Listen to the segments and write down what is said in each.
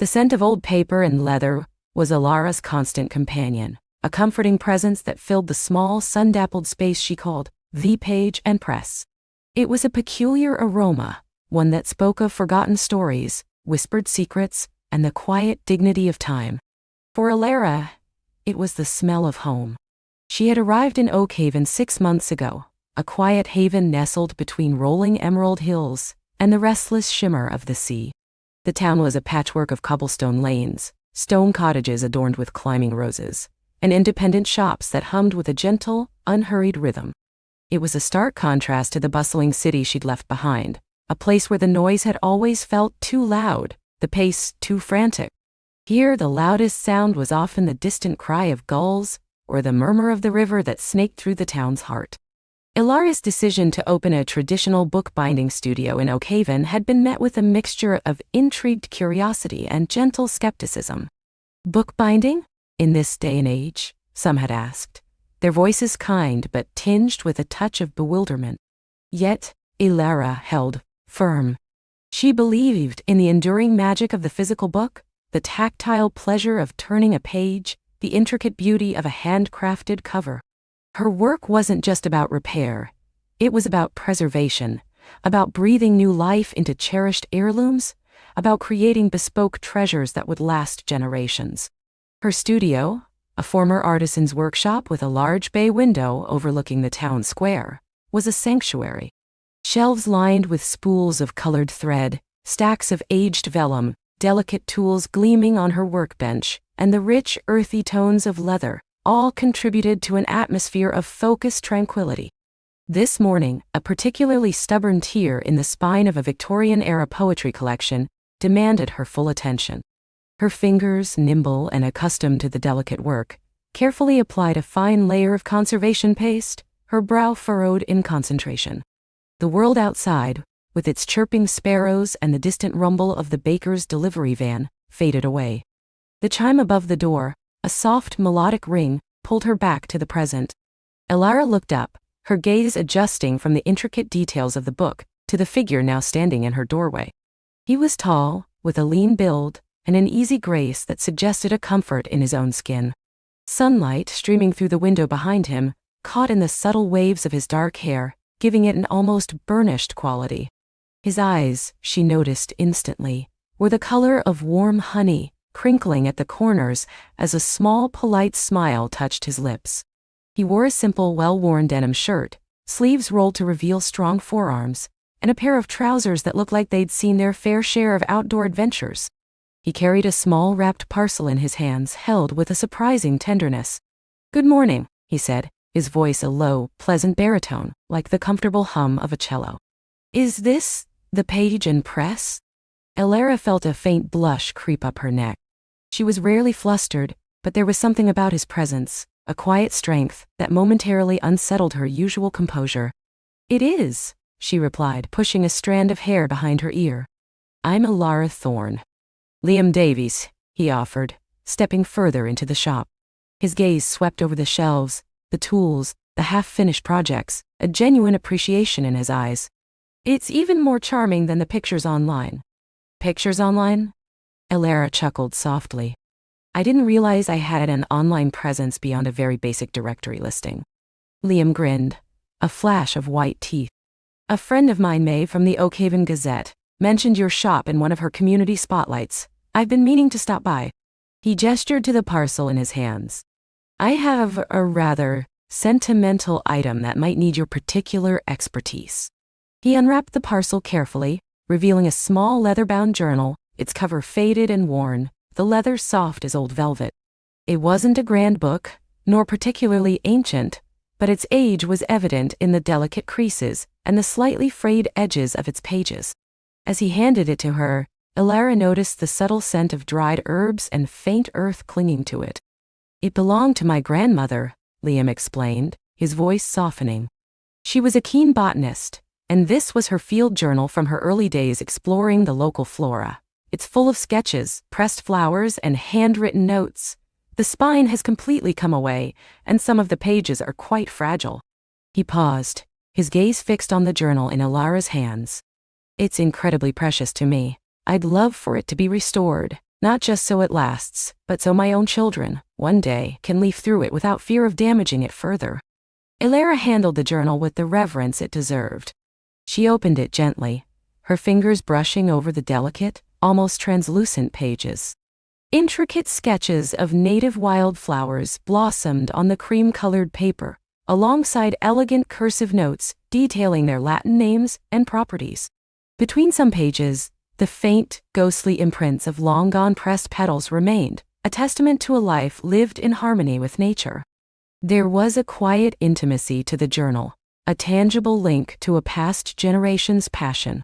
The scent of old paper and leather was Ilara's constant companion, a comforting presence that filled the small, sun-dappled space she called the page and press. It was a peculiar aroma, one that spoke of forgotten stories, whispered secrets, and the quiet dignity of time. For Ilara, it was the smell of home. She had arrived in Oakhaven 6 months ago, a quiet haven nestled between rolling emerald hills and the restless shimmer of the sea. The town was a patchwork of cobblestone lanes, stone cottages adorned with climbing roses, and independent shops that hummed with a gentle, unhurried rhythm. It was a stark contrast to the bustling city she'd left behind, a place where the noise had always felt too loud, the pace too frantic. Here, the loudest sound was often the distant cry of gulls or the murmur of the river that snaked through the town's heart. Ilara's decision to open a traditional bookbinding studio in Oakhaven had been met with a mixture of intrigued curiosity and gentle skepticism. Bookbinding? In this day and age? Some had asked, their voices kind but tinged with a touch of bewilderment. Yet, Ilara held firm. She believed in the enduring magic of the physical book, the tactile pleasure of turning a page, the intricate beauty of a handcrafted cover. Her work wasn't just about repair. It was about preservation, about breathing new life into cherished heirlooms, about creating bespoke treasures that would last generations. Her studio, a former artisan's workshop with a large bay window overlooking the town square, was a sanctuary. Shelves lined with spools of colored thread, stacks of aged vellum, delicate tools gleaming on her workbench, and the rich, earthy tones of leather, all contributed to an atmosphere of focused tranquility. This morning, a particularly stubborn tear in the spine of a Victorian-era poetry collection demanded her full attention. Her fingers, nimble and accustomed to the delicate work, carefully applied a fine layer of conservation paste, her brow furrowed in concentration. The world outside, with its chirping sparrows and the distant rumble of the baker's delivery van, faded away. The chime above the door, a soft melodic ring, pulled her back to the present. Ilara looked up, her gaze adjusting from the intricate details of the book to the figure now standing in her doorway. He was tall, with a lean build, and an easy grace that suggested a comfort in his own skin. Sunlight, streaming through the window behind him, caught in the subtle waves of his dark hair, giving it an almost burnished quality. His eyes, she noticed instantly, were the color of warm honey, crinkling at the corners as a small, polite smile touched his lips. He wore a simple, well-worn denim shirt, sleeves rolled to reveal strong forearms, and a pair of trousers that looked like they'd seen their fair share of outdoor adventures. He carried a small wrapped parcel in his hands, held with a surprising tenderness. "Good morning," he said, his voice a low, pleasant baritone, like the comfortable hum of a cello. "Is this the page and press?" Ilara felt a faint blush creep up her neck. She was rarely flustered, but there was something about his presence, a quiet strength, that momentarily unsettled her usual composure. "It is," she replied, pushing a strand of hair behind her ear. "I'm Ilara Thorne." "Liam Davies," he offered, stepping further into the shop. His gaze swept over the shelves, the tools, the half-finished projects, a genuine appreciation in his eyes. "It's even more charming than the pictures online." "Pictures online?" Ilara chuckled softly. "I didn't realize I had an online presence beyond a very basic directory listing." Liam grinned, a flash of white teeth. "A friend of mine, May, from the Oakhaven Gazette, mentioned your shop in one of her community spotlights. I've been meaning to stop by." He gestured to the parcel in his hands. "I have a rather sentimental item that might need your particular expertise." He unwrapped the parcel carefully, revealing a small leather-bound journal, its cover faded and worn, the leather soft as old velvet. It wasn't a grand book, nor particularly ancient, but its age was evident in the delicate creases and the slightly frayed edges of its pages. As he handed it to her, Ilara noticed the subtle scent of dried herbs and faint earth clinging to it. "It belonged to my grandmother," Liam explained, his voice softening. "She was a keen botanist, and this was her field journal from her early days exploring the local flora. It's full of sketches, pressed flowers, and handwritten notes. The spine has completely come away, and some of the pages are quite fragile." He paused, his gaze fixed on the journal in Ilara's hands. "It's incredibly precious to me. I'd love for it to be restored, Not just so it lasts, but so my own children, one day, can leaf through it without fear of damaging it further. Ilara handled the journal with the reverence it deserved. She opened it gently, her fingers brushing over the delicate, almost translucent pages. Intricate sketches of native wildflowers blossomed on the cream-colored paper, alongside elegant cursive notes detailing their Latin names and properties. Between some pages, the faint, ghostly imprints of long-gone pressed petals remained, a testament to a life lived in harmony with nature. There was a quiet intimacy to the journal, a tangible link to a past generation's passion.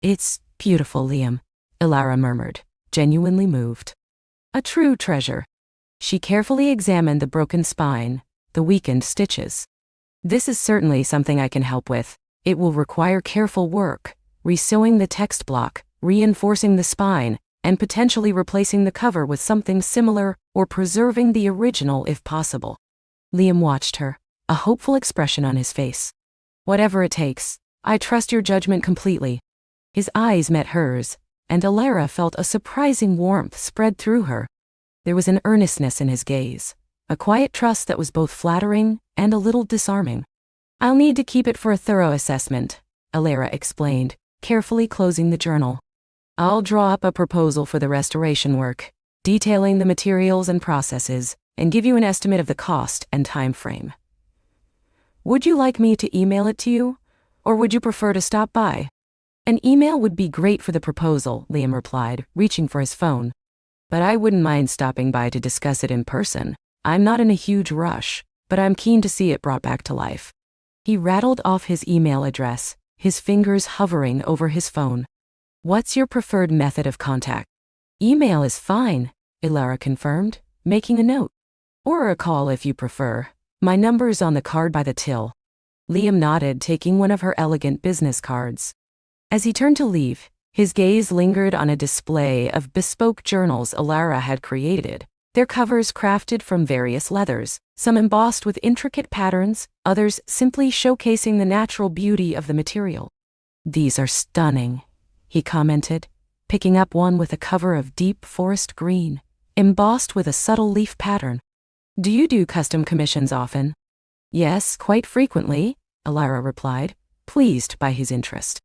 "It's beautiful, Liam," Ilara murmured, genuinely moved. "A true treasure." She carefully examined the broken spine, the weakened stitches. "This is certainly something I can help with. It will require careful work, resewing the text block, reinforcing the spine, and potentially replacing the cover with something similar or preserving the original if possible." Liam watched her, a hopeful expression on his face. "Whatever it takes, I trust your judgment completely." His eyes met hers, and Ilara felt a surprising warmth spread through her. There was an earnestness in his gaze, a quiet trust that was both flattering and a little disarming. "I'll need to keep it for a thorough assessment," Ilara explained, carefully closing the journal. "I'll draw up a proposal for the restoration work, detailing the materials and processes, and give you an estimate of the cost and time frame. Would you like me to email it to you, or would you prefer to stop by?" "An email would be great for the proposal," Liam replied, reaching for his phone. "But I wouldn't mind stopping by to discuss it in person. I'm not in a huge rush, but I'm keen to see it brought back to life." He rattled off his email address, his fingers hovering over his phone. "What's your preferred method of contact?" "Email is fine," Ilara confirmed, making a note. "Or a call if you prefer. My number's on the card by the till." Liam nodded, taking one of her elegant business cards. As he turned to leave, his gaze lingered on a display of bespoke journals Ilara had created, their covers crafted from various leathers, some embossed with intricate patterns, others simply showcasing the natural beauty of the material. "These are stunning," he commented, picking up one with a cover of deep forest green, embossed with a subtle leaf pattern. "Do you do custom commissions often?" "Yes, quite frequently," Ilara replied, pleased by his interest.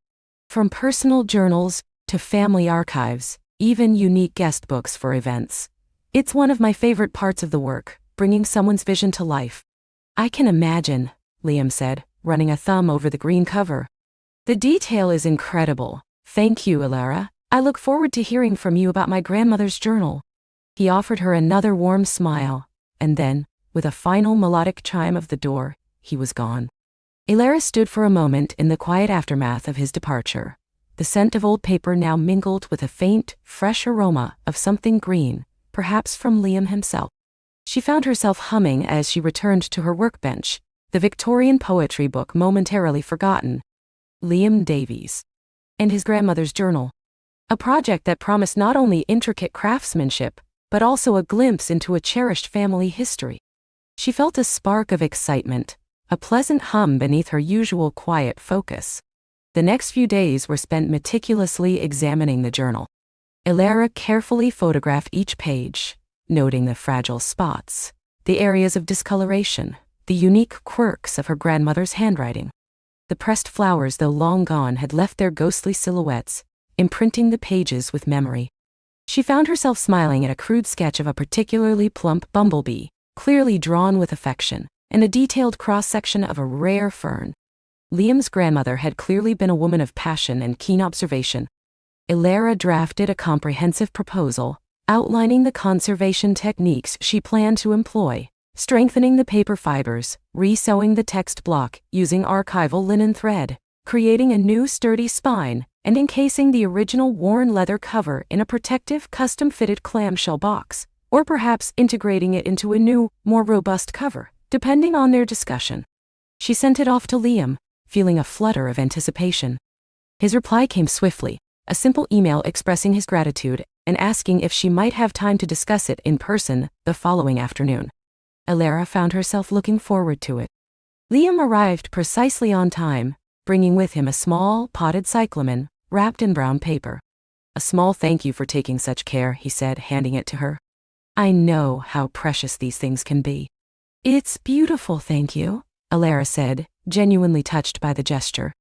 "From personal journals to family archives, even unique guest books for events. It's one of my favorite parts of the work, bringing someone's vision to life." "I can imagine," Liam said, running a thumb over the green cover. "The detail is incredible. Thank you, Ilara. I look forward to hearing from you about my grandmother's journal." He offered her another warm smile, and then, with a final melodic chime of the door, he was gone. Ilara stood for a moment in the quiet aftermath of his departure. The scent of old paper now mingled with a faint, fresh aroma of something green, perhaps from Liam himself. She found herself humming as she returned to her workbench, the Victorian poetry book momentarily forgotten. Liam Davies. And his grandmother's journal. A project that promised not only intricate craftsmanship, but also a glimpse into a cherished family history. She felt a spark of excitement, a pleasant hum beneath her usual quiet focus. The next few days were spent meticulously examining the journal. Ilara carefully photographed each page, noting the fragile spots, the areas of discoloration, the unique quirks of her grandmother's handwriting. The pressed flowers, though long gone, had left their ghostly silhouettes, imprinting the pages with memory. She found herself smiling at a crude sketch of a particularly plump bumblebee, clearly drawn with affection, and a detailed cross-section of a rare fern. Liam's grandmother had clearly been a woman of passion and keen observation. Ilara drafted a comprehensive proposal, outlining the conservation techniques she planned to employ, strengthening the paper fibers, resewing the text block using archival linen thread, creating a new sturdy spine, and encasing the original worn leather cover in a protective custom-fitted clamshell box, or perhaps integrating it into a new, more robust cover, depending on their discussion. She sent it off to Liam, feeling a flutter of anticipation. His reply came swiftly, a simple email expressing his gratitude and asking if she might have time to discuss it in person the following afternoon. Ilara found herself looking forward to it. Liam arrived precisely on time, bringing with him a small, potted cyclamen, wrapped in brown paper. A small thank you for taking such care, he said, handing it to her. I know how precious these things can be. It's beautiful, thank you, Alara said, genuinely touched by the gesture.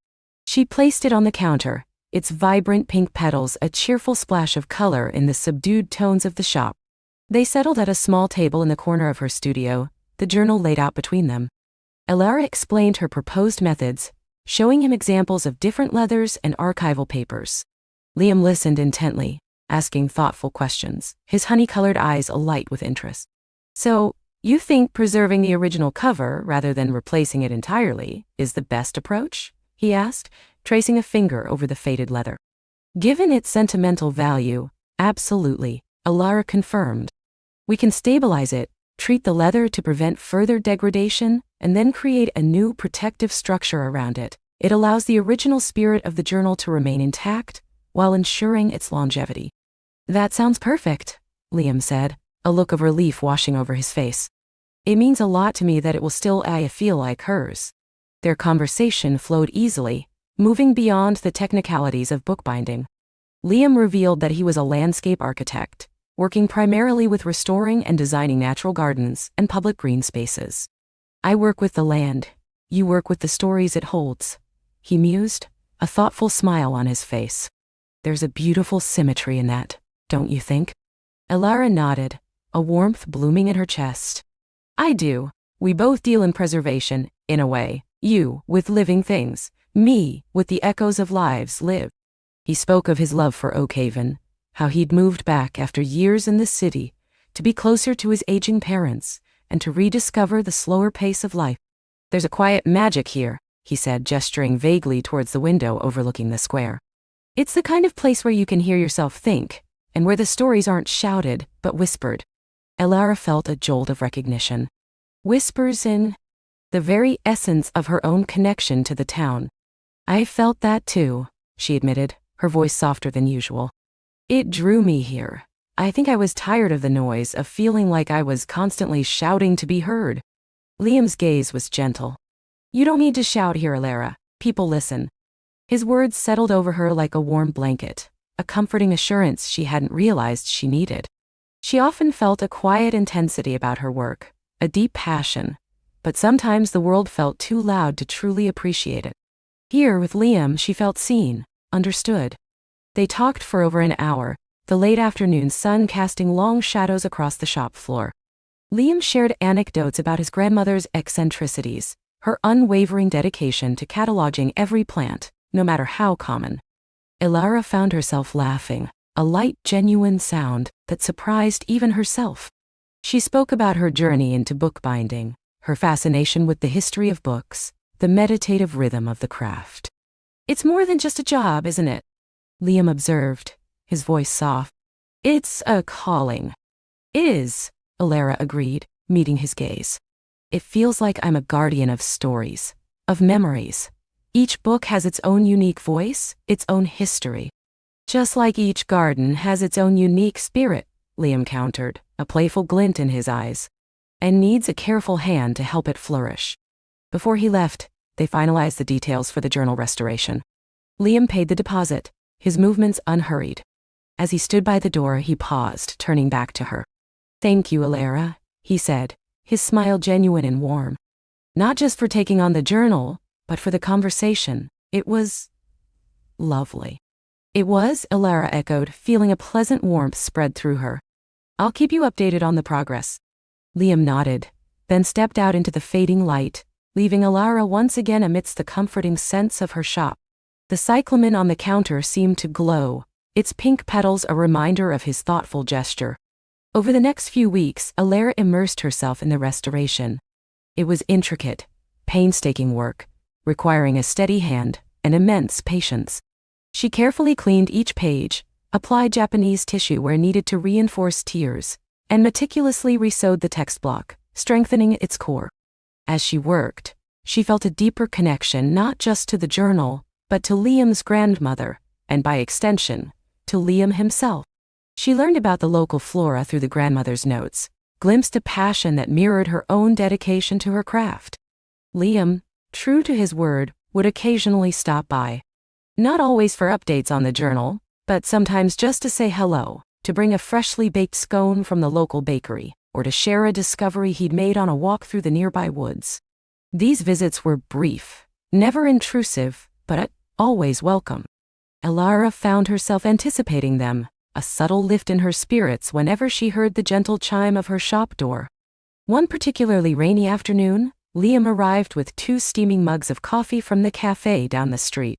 She placed it on the counter, its vibrant pink petals a cheerful splash of color in the subdued tones of the shop. They settled at a small table in the corner of her studio, the journal laid out between them. Alara explained her proposed methods, showing him examples of different leathers and archival papers. Liam listened intently, asking thoughtful questions, his honey-colored eyes alight with interest. So, you think preserving the original cover rather than replacing it entirely is the best approach? He asked, tracing a finger over the faded leather. Given its sentimental value, absolutely, Alara confirmed. We can stabilize it, treat the leather to prevent further degradation, and then create a new protective structure around it. It allows the original spirit of the journal to remain intact while ensuring its longevity. That sounds perfect, Liam said, a look of relief washing over his face. It means a lot to me that it will still feel like hers. Their conversation flowed easily, moving beyond the technicalities of bookbinding. Liam revealed that he was a landscape architect, working primarily with restoring and designing natural gardens and public green spaces. I work with the land, you work with the stories it holds, he mused, a thoughtful smile on his face. There's a beautiful symmetry in that, don't you think? Alara nodded, a warmth blooming in her chest. I do. We both deal in preservation, in a way, you with living things, me with the echoes of lives lived. He spoke of his love for Oakhaven, how he'd moved back after years in the city, to be closer to his aging parents, and to rediscover the slower pace of life. There's a quiet magic here, he said, gesturing vaguely towards the window overlooking the square. It's the kind of place where you can hear yourself think, and where the stories aren't shouted, but whispered. Alara felt a jolt of recognition. Whispers in the very essence of her own connection to the town. I felt that too, she admitted, her voice softer than usual. It drew me here. I think I was tired of the noise, of feeling like I was constantly shouting to be heard. Liam's gaze was gentle. You don't need to shout here, Alara. People listen. His words settled over her like a warm blanket, a comforting assurance she hadn't realized she needed. She often felt a quiet intensity about her work, a deep passion, but sometimes the world felt too loud to truly appreciate it. Here with Liam she felt seen, understood. They talked for over an hour, the late afternoon sun casting long shadows across the shop floor. Liam shared anecdotes about his grandmother's eccentricities, her unwavering dedication to cataloging every plant, no matter how common. Alara found herself laughing, a light, genuine sound that surprised even herself. She spoke about her journey into bookbinding, her fascination with the history of books, the meditative rhythm of the craft. It's more than just a job, isn't it? Liam observed, his voice soft. It's a calling. It is, Alara agreed, meeting his gaze. It feels like I'm a guardian of stories, of memories. Each book has its own unique voice, its own history. Just like each garden has its own unique spirit, Liam countered, a playful glint in his eyes, and needs a careful hand to help it flourish. Before he left, they finalized the details for the journal restoration. Liam paid the deposit, his movements unhurried. As he stood by the door, he paused, turning back to her. Thank you, Alara, he said, his smile genuine and warm. Not just for taking on the journal, but for the conversation. It was lovely. It was, Alara echoed, feeling a pleasant warmth spread through her. I'll keep you updated on the progress. Liam nodded, then stepped out into the fading light, leaving Alara once again amidst the comforting scents of her shop. The cyclamen on the counter seemed to glow, its pink petals a reminder of his thoughtful gesture. Over the next few weeks, Alara immersed herself in the restoration. It was intricate, painstaking work, requiring a steady hand and immense patience. She carefully cleaned each page, applied Japanese tissue where needed to reinforce tears, and meticulously resewed the text block, strengthening its core. As she worked, she felt a deeper connection not just to the journal, but to Liam's grandmother, and by extension, to Liam himself. She learned about the local flora through the grandmother's notes, glimpsed a passion that mirrored her own dedication to her craft. Liam, true to his word, would occasionally stop by. Not always for updates on the journal, but sometimes just to say hello, to bring a freshly baked scone from the local bakery, or to share a discovery he'd made on a walk through the nearby woods. These visits were brief, never intrusive, but always welcome. Elara found herself anticipating them, a subtle lift in her spirits whenever she heard the gentle chime of her shop door. One particularly rainy afternoon, Liam arrived with 2 steaming mugs of coffee from the cafe down the street.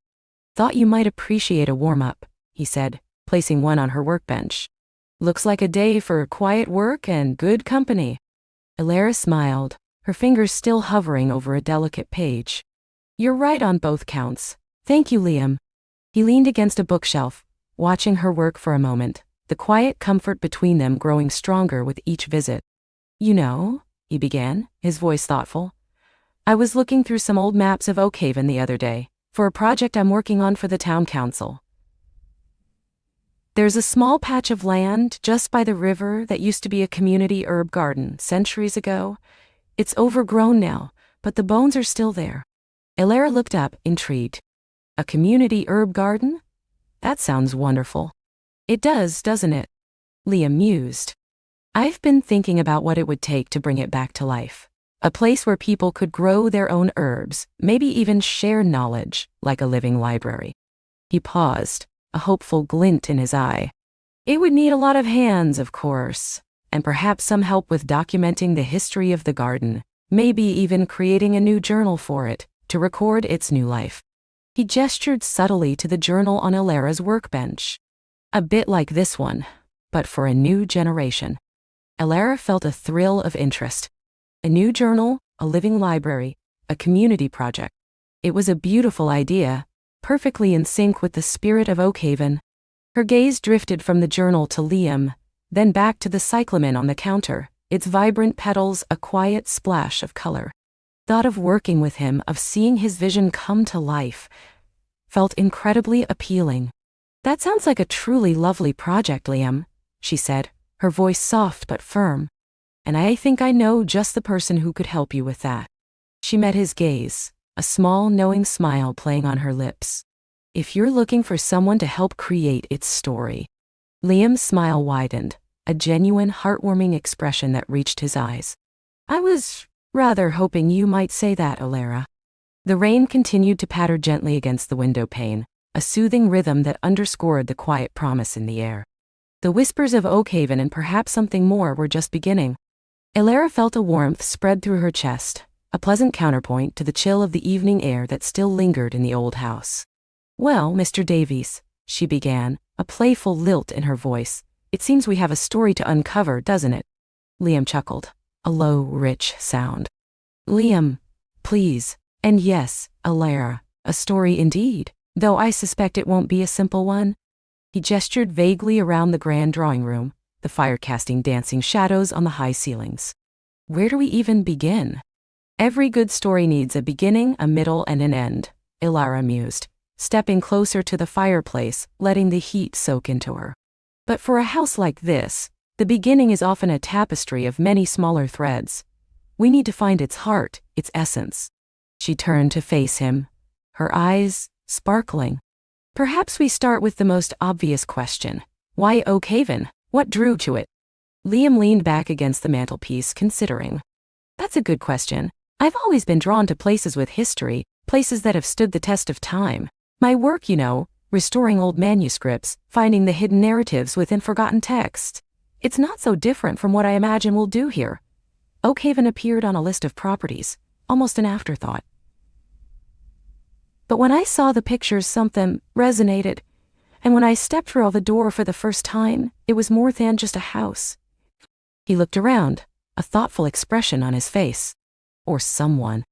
"Thought you might appreciate a warm-up," he said, placing one on her workbench. "Looks like a day for quiet work and good company." Elara smiled, her fingers still hovering over a delicate page. "You're right on both counts. Thank you, Liam." He leaned against a bookshelf, watching her work for a moment, the quiet comfort between them growing stronger with each visit. "You know," he began, his voice thoughtful, "I was looking through some old maps of Oakhaven the other day, for a project I'm working on for the town council. There's a small patch of land just by the river that used to be a community herb garden centuries ago. It's overgrown now, but the bones are still there." Elara looked up, intrigued. "A community herb garden? That sounds wonderful." "It does, doesn't it?" Liam mused. "I've been thinking about what it would take to bring it back to life. A place where people could grow their own herbs, maybe even share knowledge, like a living library." He paused, a hopeful glint in his eye. "It would need a lot of hands, of course, and perhaps some help with documenting the history of the garden, maybe even creating a new journal for it, to record its new life." He gestured subtly to the journal on Elara's workbench. "A bit like this one, but for a new generation." Elara felt a thrill of interest. A new journal, a living library, a community project. It was a beautiful idea, perfectly in sync with the spirit of Oakhaven. Her gaze drifted from the journal to Liam, then back to the cyclamen on the counter, its vibrant petals a quiet splash of color. Thought of working with him, of seeing his vision come to life, felt incredibly appealing. "That sounds like a truly lovely project, Liam," she said, her voice soft but firm. "And I think I know just the person who could help you with that." She met his gaze, a small knowing smile playing on her lips. "If you're looking for someone to help create its story." Liam's smile widened, a genuine, heartwarming expression that reached his eyes. "I was rather hoping you might say that, Elara." The rain continued to patter gently against the window pane, a soothing rhythm that underscored the quiet promise in the air. The whispers of Oakhaven and perhaps something more were just beginning. Elara felt a warmth spread through her chest, a pleasant counterpoint to the chill of the evening air that still lingered in the old house. "Well, Mr. Davies," she began, a playful lilt in her voice, "it seems we have a story to uncover, doesn't it?" Liam chuckled, a low, rich sound. "Liam, please, and yes, Elara, a story indeed, though I suspect it won't be a simple one." He gestured vaguely around the grand drawing room, the fire casting dancing shadows on the high ceilings. "Where do we even begin?" "Every good story needs a beginning, a middle, and an end," Elara mused, stepping closer to the fireplace, letting the heat soak into her. "But for a house like this, the beginning is often a tapestry of many smaller threads. We need to find its heart, its essence." She turned to face him, her eyes sparkling. "Perhaps we start with the most obvious question. Why Oakhaven? What drew to it?" Liam leaned back against the mantelpiece, considering. "That's a good question. I've always been drawn to places with history, places that have stood the test of time. My work, restoring old manuscripts, finding the hidden narratives within forgotten texts. It's not so different from what I imagine we'll do here." Oakhaven appeared on a list of properties, almost an afterthought. "But when I saw the pictures, something resonated. And when I stepped through the door for the first time, it was more than just a house." He looked around, a thoughtful expression on his face. Or someone.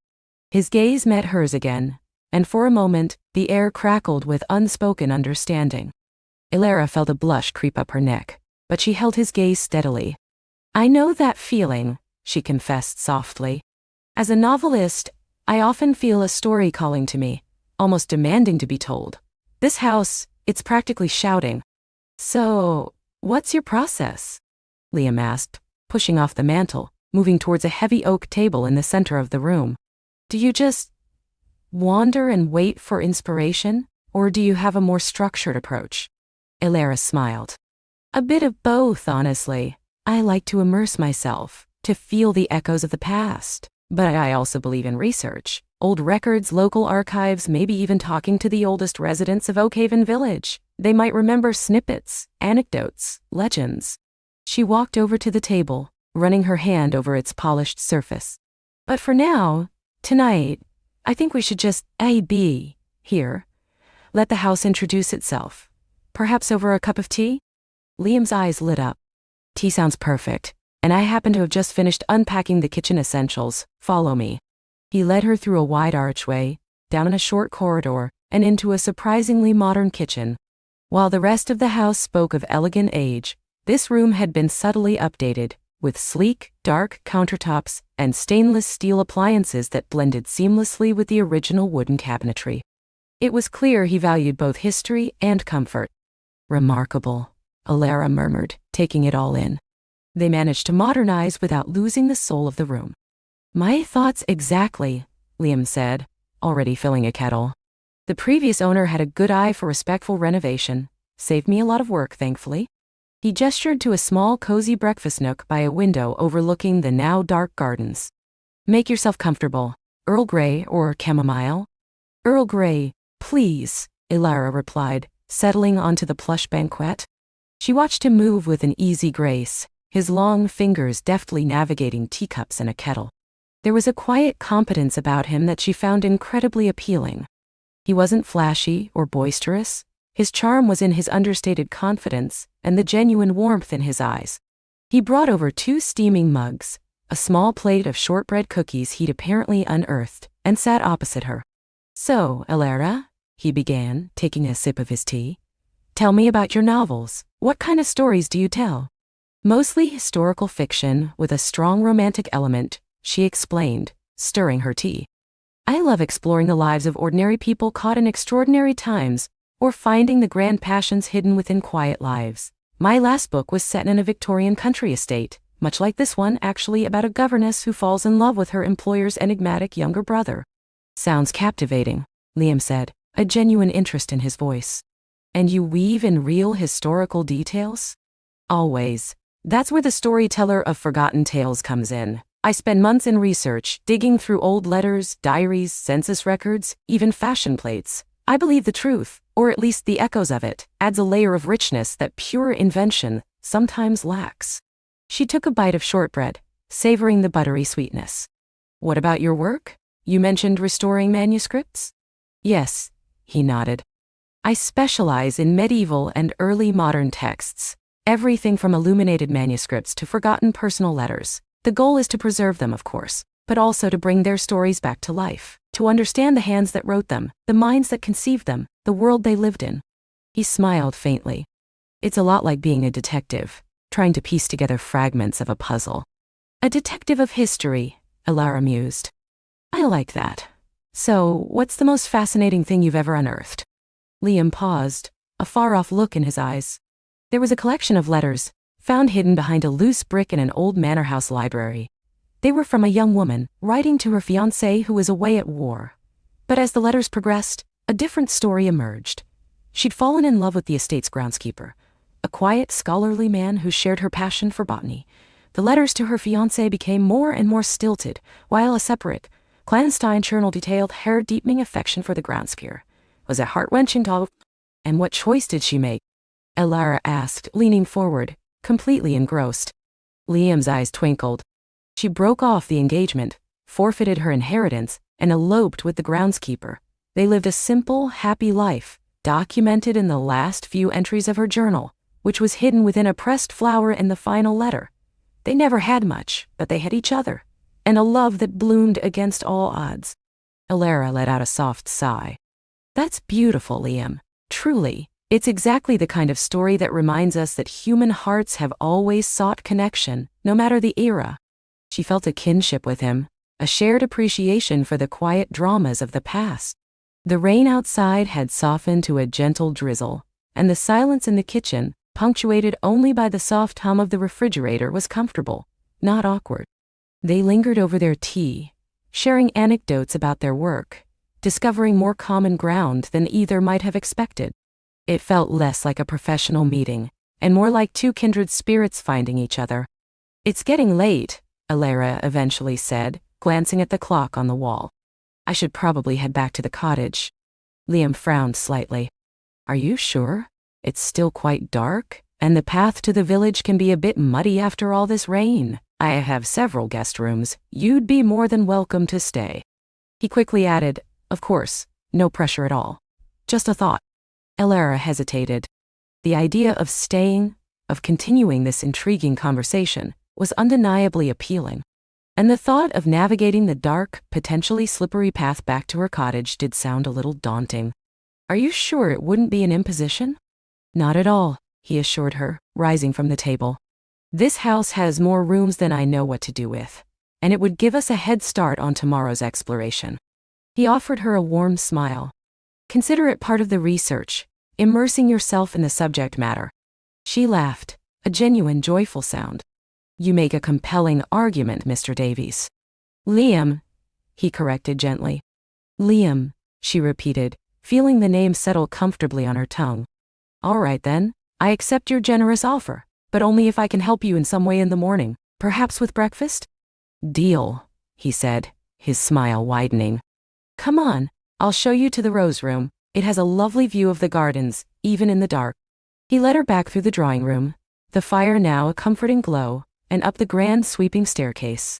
His gaze met hers again, and for a moment, the air crackled with unspoken understanding. Elara felt a blush creep up her neck, but she held his gaze steadily. "I know that feeling," she confessed softly. "As a novelist, I often feel a story calling to me, almost demanding to be told. This house, it's practically shouting." "So, what's your process?" Liam asked, pushing off the mantel, moving towards a heavy oak table in the center of the room. "Do you just wander and wait for inspiration, or do you have a more structured approach?" Elara smiled. A bit of both, honestly. I like to immerse myself, to feel the echoes of the past. But I also believe in research. Old records, local archives, maybe even talking to the oldest residents of Oakhaven Village. They might remember snippets, anecdotes, legends. She walked over to the table, running her hand over its polished surface. But for now, tonight, I think we should just be here. Let the house introduce itself. Perhaps over a cup of tea? Liam's eyes lit up. Tea sounds perfect, and I happen to have just finished unpacking the kitchen essentials. Follow me. He led her through a wide archway, down a short corridor, and into a surprisingly modern kitchen. While the rest of the house spoke of elegant age, this room had been subtly updated, with sleek, dark countertops and stainless steel appliances that blended seamlessly with the original wooden cabinetry. It was clear he valued both history and comfort. Remarkable, Elara murmured, taking it all in. They managed to modernize without losing the soul of the room. My thoughts exactly, Liam said, already filling a kettle. The previous owner had a good eye for respectful renovation. Saved me a lot of work, thankfully. He gestured to a small, cozy breakfast nook by a window overlooking the now dark gardens. Make yourself comfortable. Earl Grey or chamomile? Earl Grey, please, Elara replied, settling onto the plush banquette. She watched him move with an easy grace, his long fingers deftly navigating teacups and a kettle. There was a quiet competence about him that she found incredibly appealing. He wasn't flashy or boisterous. His charm was in his understated confidence and the genuine warmth in his eyes. He brought over 2 steaming mugs, a small plate of shortbread cookies he'd apparently unearthed, and sat opposite her. So, Elara, he began, taking a sip of his tea. Tell me about your novels. What kind of stories do you tell? Mostly historical fiction with a strong romantic element, she explained, stirring her tea. I love exploring the lives of ordinary people caught in extraordinary times, or finding the grand passions hidden within quiet lives. My last book was set in a Victorian country estate, much like this one, actually, about a governess who falls in love with her employer's enigmatic younger brother. Sounds captivating, Liam said, a genuine interest in his voice. And you weave in real historical details? Always. That's where the storyteller of forgotten tales comes in. I spend months in research, digging through old letters, diaries, census records, even fashion plates. I believe the truth, or at least the echoes of it, adds a layer of richness that pure invention sometimes lacks. She took a bite of shortbread, savoring the buttery sweetness. What about your work? You mentioned restoring manuscripts? Yes, he nodded. I specialize in medieval and early modern texts, everything from illuminated manuscripts to forgotten personal letters. The goal is to preserve them, of course, but also to bring their stories back to life, to understand the hands that wrote them, the minds that conceived them, the world they lived in. He smiled faintly. It's a lot like being a detective, trying to piece together fragments of a puzzle. A detective of history, Elara mused. I like that. So, what's the most fascinating thing you've ever unearthed? Liam paused, a far-off look in his eyes. There was a collection of letters, found hidden behind a loose brick in an old manor house library. They were from a young woman, writing to her fiancé who was away at war. But as the letters progressed, a different story emerged. She'd fallen in love with the estate's groundskeeper, a quiet, scholarly man who shared her passion for botany. The letters to her fiancé became more and more stilted, while a separate, clandestine journal detailed her deepening affection for the groundskeeper. Was it heart-wrenching to... And what choice did she make? Elara asked, leaning forward, completely engrossed. Liam's eyes twinkled. She broke off the engagement, forfeited her inheritance, and eloped with the groundskeeper. They lived a simple, happy life, documented in the last few entries of her journal, which was hidden within a pressed flower in the final letter. They never had much, but they had each other, and a love that bloomed against all odds. Elara let out a soft sigh. That's beautiful, Liam. Truly. It's exactly the kind of story that reminds us that human hearts have always sought connection, no matter the era. She felt a kinship with him, a shared appreciation for the quiet dramas of the past. The rain outside had softened to a gentle drizzle, and the silence in the kitchen, punctuated only by the soft hum of the refrigerator, was comfortable, not awkward. They lingered over their tea, sharing anecdotes about their work, discovering more common ground than either might have expected. It felt less like a professional meeting, and more like two kindred spirits finding each other. "It's getting late," Alara eventually said, glancing at the clock on the wall. "I should probably head back to the cottage." Liam frowned slightly. "Are you sure? It's still quite dark, and the path to the village can be a bit muddy after all this rain. I have several guest rooms. You'd be more than welcome to stay." He quickly added, "Of course, no pressure at all. Just a thought." Alara hesitated. The idea of staying, of continuing this intriguing conversation, was undeniably appealing. And the thought of navigating the dark, potentially slippery path back to her cottage did sound a little daunting. "Are you sure it wouldn't be an imposition?" "Not at all," he assured her, rising from the table. "This house has more rooms than I know what to do with, and it would give us a head start on tomorrow's exploration." He offered her a warm smile. "Consider it part of the research, immersing yourself in the subject matter." She laughed, a genuine joyful sound. "You make a compelling argument, Mr. Davies." "Liam," he corrected gently. "Liam," she repeated, feeling the name settle comfortably on her tongue. "All right then, I accept your generous offer, but only if I can help you in some way in the morning, perhaps with breakfast?" "Deal," he said, his smile widening. "Come on, I'll show you to the rose room. It has a lovely view of the gardens, even in the dark." He led her back through the drawing room, the fire now a comforting glow, and up the grand sweeping staircase.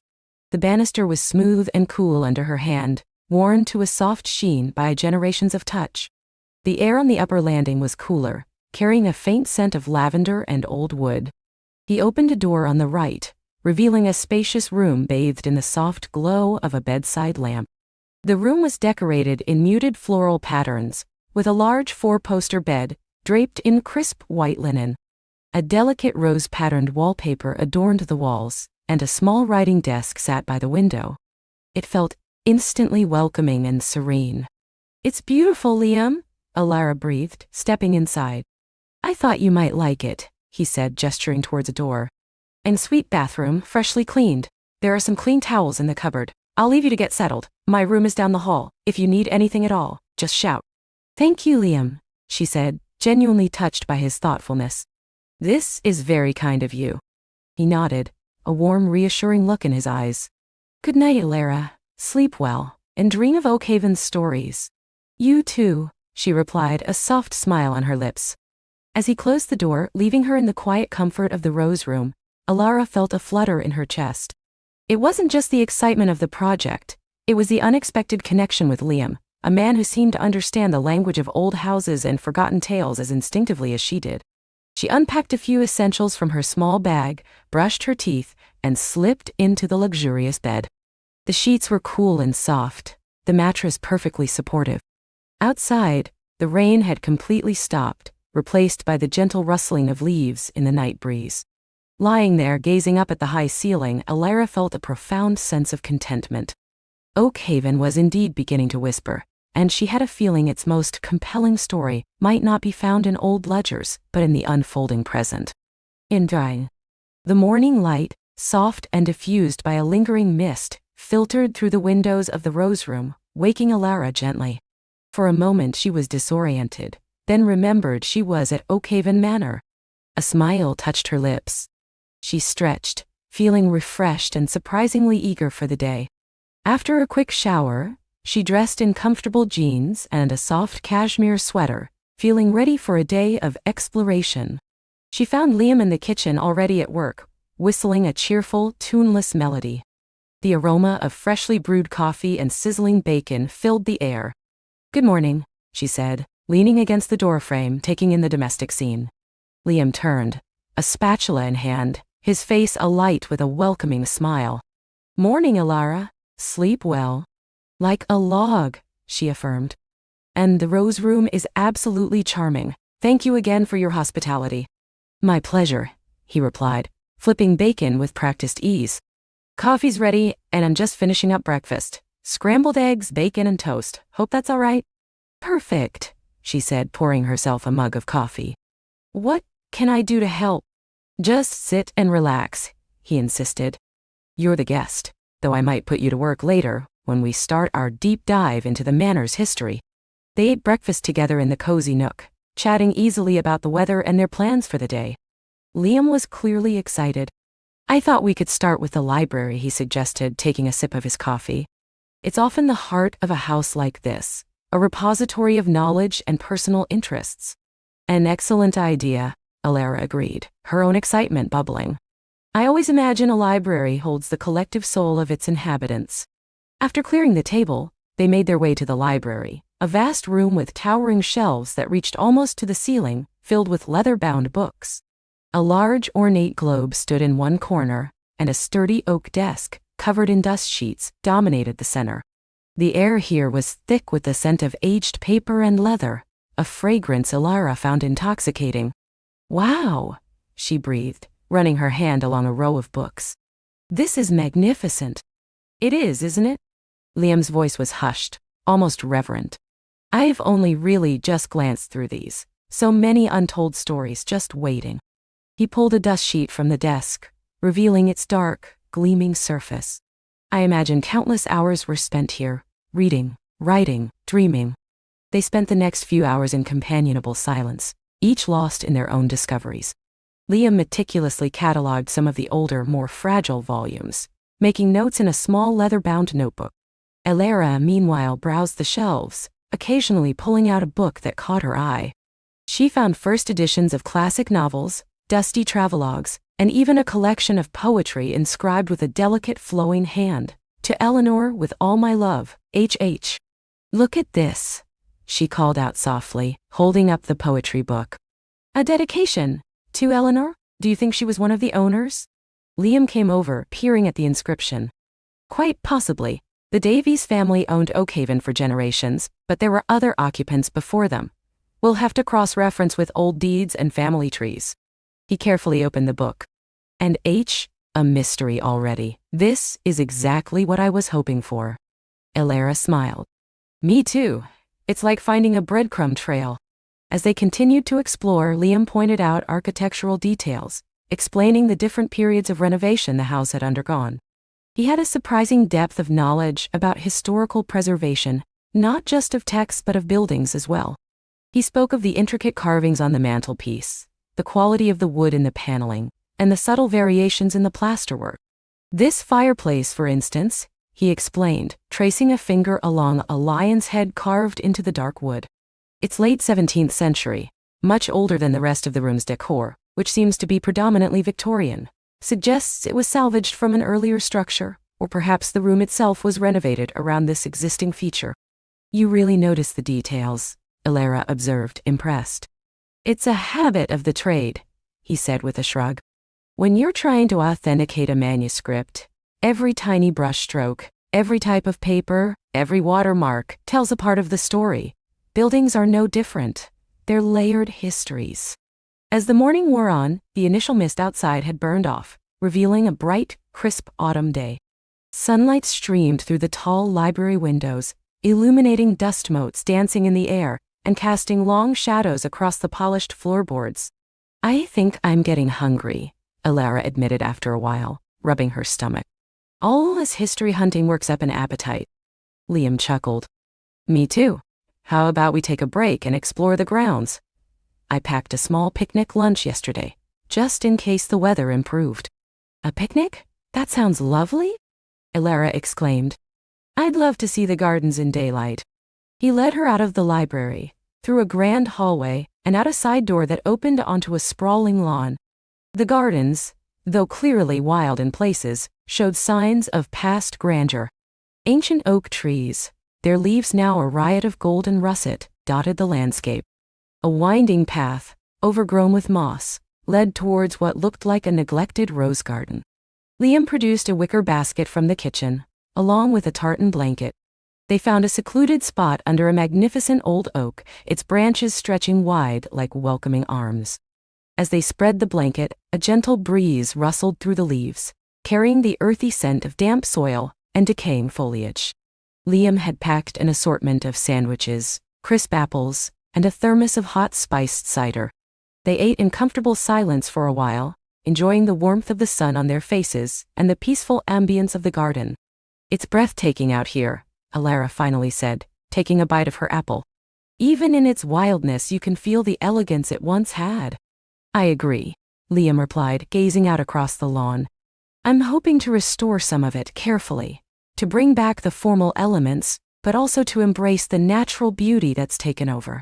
The banister was smooth and cool under her hand, worn to a soft sheen by generations of touch. The air on the upper landing was cooler, carrying a faint scent of lavender and old wood. He opened a door on the right, revealing a spacious room bathed in the soft glow of a bedside lamp. The room was decorated in muted floral patterns, with a large four-poster bed draped in crisp white linen. A delicate rose-patterned wallpaper adorned the walls, and a small writing desk sat by the window. It felt instantly welcoming and serene. "It's beautiful, Liam," Alara breathed, stepping inside. "I thought you might like it," he said, gesturing towards a door. "En suite bathroom, freshly cleaned. There are some clean towels in the cupboard. I'll leave you to get settled. My room is down the hall. If you need anything at all, just shout." "Thank you, Liam," she said, genuinely touched by his thoughtfulness. "This is very kind of you." He nodded, a warm, reassuring look in his eyes. "Good night, Alara. Sleep well, and dream of Oakhaven's stories." "You too," she replied, a soft smile on her lips. As he closed the door, leaving her in the quiet comfort of the rose room, Alara felt a flutter in her chest. It wasn't just the excitement of the project, it was the unexpected connection with Liam, a man who seemed to understand the language of old houses and forgotten tales as instinctively as she did. She unpacked a few essentials from her small bag, brushed her teeth, and slipped into the luxurious bed. The sheets were cool and soft, the mattress perfectly supportive. Outside, the rain had completely stopped, replaced by the gentle rustling of leaves in the night breeze. Lying there, gazing up at the high ceiling, Alara felt a profound sense of contentment. Oakhaven was indeed beginning to whisper, and she had a feeling its most compelling story might not be found in old ledgers, but in the unfolding present. In drying, the morning light, soft and diffused by a lingering mist, filtered through the windows of the rose room, waking Alara gently. For a moment she was disoriented, then remembered she was at Oakhaven Manor. A smile touched her lips. She stretched, feeling refreshed and surprisingly eager for the day. After a quick shower, she dressed in comfortable jeans and a soft cashmere sweater, feeling ready for a day of exploration. She found Liam in the kitchen already at work, whistling a cheerful, tuneless melody. The aroma of freshly brewed coffee and sizzling bacon filled the air. "Good morning," she said, leaning against the doorframe, taking in the domestic scene. Liam turned, a spatula in hand, his face alight with a welcoming smile. "Morning, Alara. Sleep well." "Like a log," she affirmed. "And the rose room is absolutely charming. Thank you again for your hospitality." "My pleasure," he replied, flipping bacon with practiced ease. "Coffee's ready, and I'm just finishing up breakfast. Scrambled eggs, bacon, and toast. Hope that's all right?" "Perfect," she said, pouring herself a mug of coffee. "What can I do to help?" "Just sit and relax," he insisted. "You're the guest, though I might put you to work later when we start our deep dive into the manor's history." They ate breakfast together in the cozy nook, chatting easily about the weather and their plans for the day. Liam was clearly excited. "I thought we could start with the library," he suggested, taking a sip of his coffee. "It's often the heart of a house like this, a repository of knowledge and personal interests." "An excellent idea," Alara agreed, her own excitement bubbling. "I always imagine a library holds the collective soul of its inhabitants." After clearing the table, they made their way to the library, a vast room with towering shelves that reached almost to the ceiling, filled with leather-bound books. A large ornate globe stood in one corner, and a sturdy oak desk, covered in dust sheets, dominated the center. The air here was thick with the scent of aged paper and leather, a fragrance Alara found intoxicating. "Wow," she breathed, running her hand along a row of books. "This is magnificent." "It is, isn't it?" Liam's voice was hushed, almost reverent. "I've only really just glanced through these. So many untold stories just waiting." He pulled a dust sheet from the desk, revealing its dark, gleaming surface. "I imagine countless hours were spent here, reading, writing, dreaming." They spent the next few hours in companionable silence, each lost in their own discoveries. Liam meticulously catalogued some of the older, more fragile volumes, making notes in a small leather-bound notebook. Alara, meanwhile, browsed the shelves, occasionally pulling out a book that caught her eye. She found first editions of classic novels, dusty travelogues, and even a collection of poetry inscribed with a delicate flowing hand. "To Eleanor with all my love, H.H." "Look at this," she called out softly, holding up the poetry book. "A dedication? To Eleanor? Do you think she was one of the owners?" Liam came over, peering at the inscription. "Quite possibly. The Davies family owned Oakhaven for generations, but there were other occupants before them. We'll have to cross-reference with old deeds and family trees." He carefully opened the book. "And H? A mystery already. This is exactly what I was hoping for." Alara smiled. "Me too. It's like finding a breadcrumb trail." As they continued to explore, Liam pointed out architectural details, explaining the different periods of renovation the house had undergone. He had a surprising depth of knowledge about historical preservation, not just of texts but of buildings as well. He spoke of the intricate carvings on the mantelpiece, the quality of the wood in the paneling, and the subtle variations in the plasterwork. "This fireplace, for instance," he explained, tracing a finger along a lion's head carved into the dark wood. "It's late 17th century, much older than the rest of the room's decor, which seems to be predominantly Victorian. Suggests it was salvaged from an earlier structure, or perhaps the room itself was renovated around this existing feature." "You really notice the details," Alara observed, impressed. "It's a habit of the trade," he said with a shrug. "When you're trying to authenticate a manuscript, every tiny brushstroke, every type of paper, every watermark tells a part of the story. Buildings are no different. They're layered histories." As the morning wore on, the initial mist outside had burned off, revealing a bright, crisp autumn day. Sunlight streamed through the tall library windows, illuminating dust motes dancing in the air and casting long shadows across the polished floorboards. "I think I'm getting hungry," Alara admitted after a while, rubbing her stomach. "All this history hunting works up an appetite." Liam chuckled. "Me too. How about we take a break and explore the grounds? I packed a small picnic lunch yesterday, just in case the weather improved." "A picnic? That sounds lovely," Alara exclaimed. "I'd love to see the gardens in daylight." He led her out of the library, through a grand hallway, and out a side door that opened onto a sprawling lawn. The gardens, though clearly wild in places, showed signs of past grandeur. Ancient oak trees, their leaves now a riot of gold and russet, dotted the landscape. A winding path, overgrown with moss, led towards what looked like a neglected rose garden. Liam produced a wicker basket from the kitchen, along with a tartan blanket. They found a secluded spot under a magnificent old oak, its branches stretching wide like welcoming arms. As they spread the blanket, a gentle breeze rustled through the leaves, carrying the earthy scent of damp soil and decaying foliage. Liam had packed an assortment of sandwiches, crisp apples, and a thermos of hot spiced cider. They ate in comfortable silence for a while, enjoying the warmth of the sun on their faces and the peaceful ambience of the garden. "It's breathtaking out here," Alara finally said, taking a bite of her apple. Even in its wildness, you can feel the elegance it once had. I agree, Liam replied, gazing out across the lawn. I'm hoping to restore some of it carefully, to bring back the formal elements, but also to embrace the natural beauty that's taken over.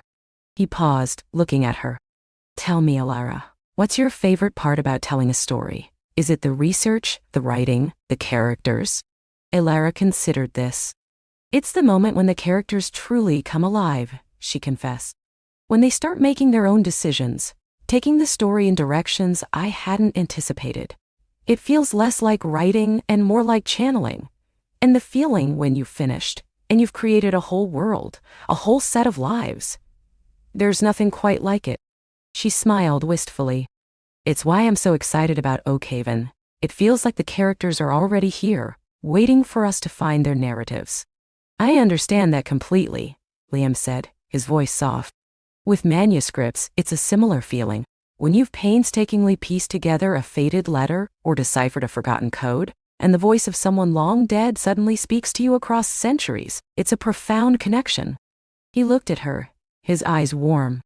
He paused, looking at her. Tell me, Alara, what's your favorite part about telling a story? Is it the research, the writing, the characters? Alara considered this. It's the moment when the characters truly come alive, she confessed. When they start making their own decisions, taking the story in directions I hadn't anticipated. It feels less like writing and more like channeling. And the feeling when you've finished, and you've created a whole world, a whole set of lives. There's nothing quite like it. She smiled wistfully. It's why I'm so excited about Oakhaven. It feels like the characters are already here, waiting for us to find their narratives. I understand that completely, Liam said, his voice soft. With manuscripts, it's a similar feeling. When you've painstakingly pieced together a faded letter or deciphered a forgotten code, and the voice of someone long dead suddenly speaks to you across centuries, it's a profound connection. He looked at her, his eyes warm.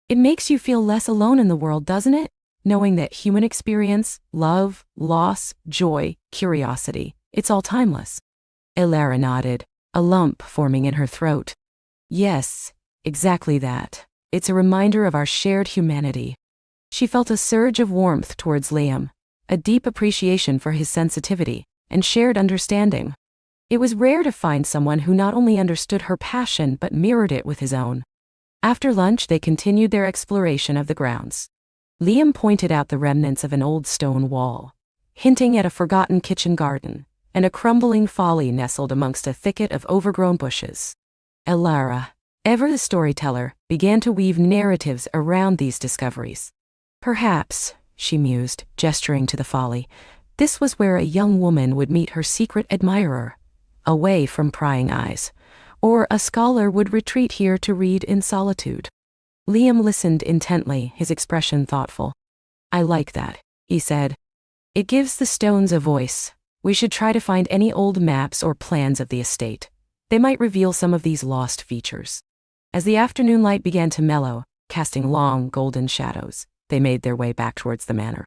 It makes you feel less alone in the world, doesn't it? Knowing that human experience, love, loss, joy, curiosity, it's all timeless. Alara nodded, a lump forming in her throat. Yes, exactly that. It's a reminder of our shared humanity. She felt a surge of warmth towards Liam, a deep appreciation for his sensitivity and shared understanding. It was rare to find someone who not only understood her passion but mirrored it with his own. After lunch, they continued their exploration of the grounds. Liam pointed out the remnants of an old stone wall, hinting at a forgotten kitchen garden and a crumbling folly nestled amongst a thicket of overgrown bushes. Alara, ever the storyteller, began to weave narratives around these discoveries. Perhaps, she mused, gesturing to the folly, this was where a young woman would meet her secret admirer, away from prying eyes, or a scholar would retreat here to read in solitude. Liam listened intently, his expression thoughtful. I like that, he said. It gives the stones a voice. We should try to find any old maps or plans of the estate. They might reveal some of these lost features. As the afternoon light began to mellow, casting long, golden shadows, they made their way back towards the manor.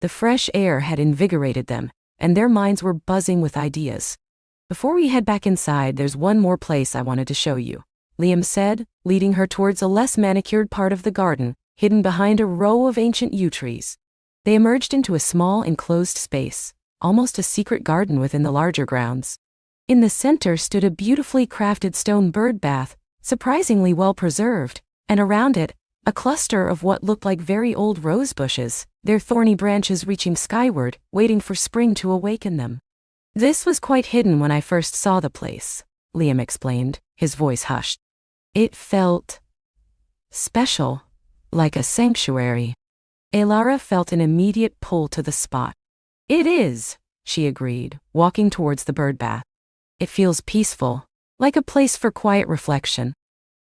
The fresh air had invigorated them, and their minds were buzzing with ideas. Before we head back inside, there's one more place I wanted to show you, Liam said, leading her towards a less manicured part of the garden, hidden behind a row of ancient yew trees. They emerged into a small enclosed space, almost a secret garden within the larger grounds. In the center stood a beautifully crafted stone bird bath, surprisingly well preserved, and around it, a cluster of what looked like very old rose bushes, their thorny branches reaching skyward, waiting for spring to awaken them. This was quite hidden when I first saw the place, Liam explained, his voice hushed. It felt special, like a sanctuary. Alara felt an immediate pull to the spot. It is, she agreed, walking towards the bird bath. It feels peaceful, like a place for quiet reflection.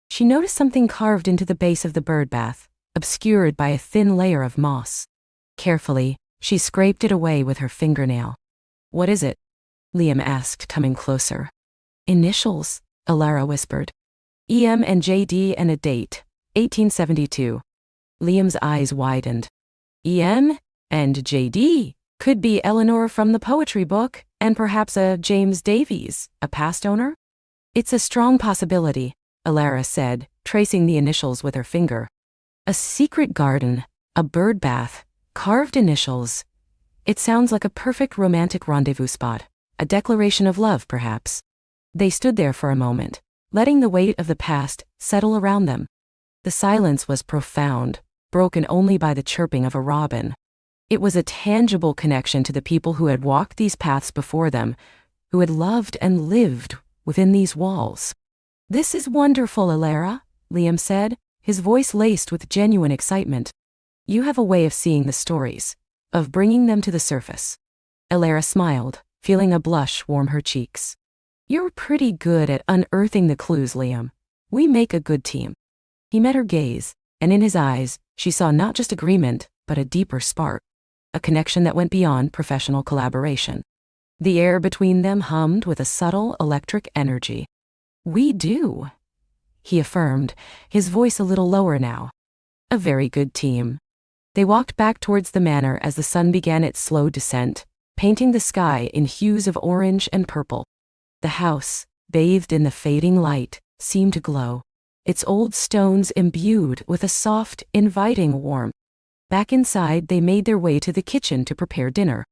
She noticed something carved into the base of the bird bath, obscured by a thin layer of moss. Carefully, she scraped it away with her fingernail. What is it? Liam asked, coming closer. Initials, Alara whispered. EM and JD and a date, 1872. Liam's eyes widened. EM and JD could be Eleanor from the poetry book, and perhaps a James Davies, a past owner? It's a strong possibility, Alara said, tracing the initials with her finger. A secret garden, a bird bath, carved initials. It sounds like a perfect romantic rendezvous spot, a declaration of love, perhaps. They stood there for a moment, letting the weight of the past settle around them. The silence was profound, broken only by the chirping of a robin. It was a tangible connection to the people who had walked these paths before them, who had loved and lived within these walls. This is wonderful, Alara, Liam said, his voice laced with genuine excitement. You have a way of seeing the stories, of bringing them to the surface. Alara smiled, feeling a blush warm her cheeks. You're pretty good at unearthing the clues, Liam. We make a good team. He met her gaze, and in his eyes, she saw not just agreement, but a deeper spark. A connection that went beyond professional collaboration. The air between them hummed with a subtle electric energy. We do. he affirmed, his voice a little lower now. A very good team. They walked back towards the manor as the sun began its slow descent, painting the sky in hues of orange and purple. The house, bathed in the fading light, seemed to glow, its old stones imbued with a soft, inviting warmth. Back inside, they made their way to the kitchen to prepare dinner.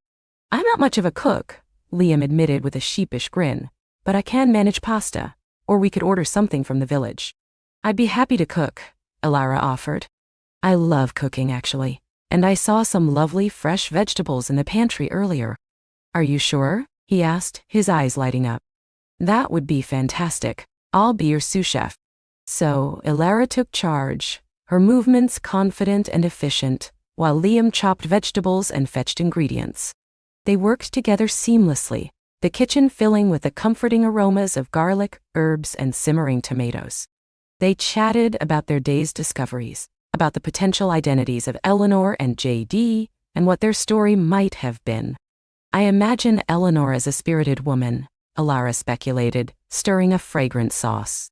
"I'm not much of a cook," Liam admitted with a sheepish grin, "but I can manage pasta, or we could order something from the village." "I'd be happy to cook," Elara offered. "I love cooking, actually, and I saw some lovely fresh vegetables in the pantry earlier." "Are you sure?" he asked, his eyes lighting up. "That would be fantastic. I'll be your sous chef." So Elara took charge, her movements confident and efficient, while Liam chopped vegetables and fetched ingredients. They worked together seamlessly, the kitchen filling with the comforting aromas of garlic, herbs, and simmering tomatoes. They chatted about their day's discoveries, about the potential identities of Eleanor and JD, and what their story might have been. "I imagine Eleanor as a spirited woman," Elara speculated, stirring a fragrant sauce.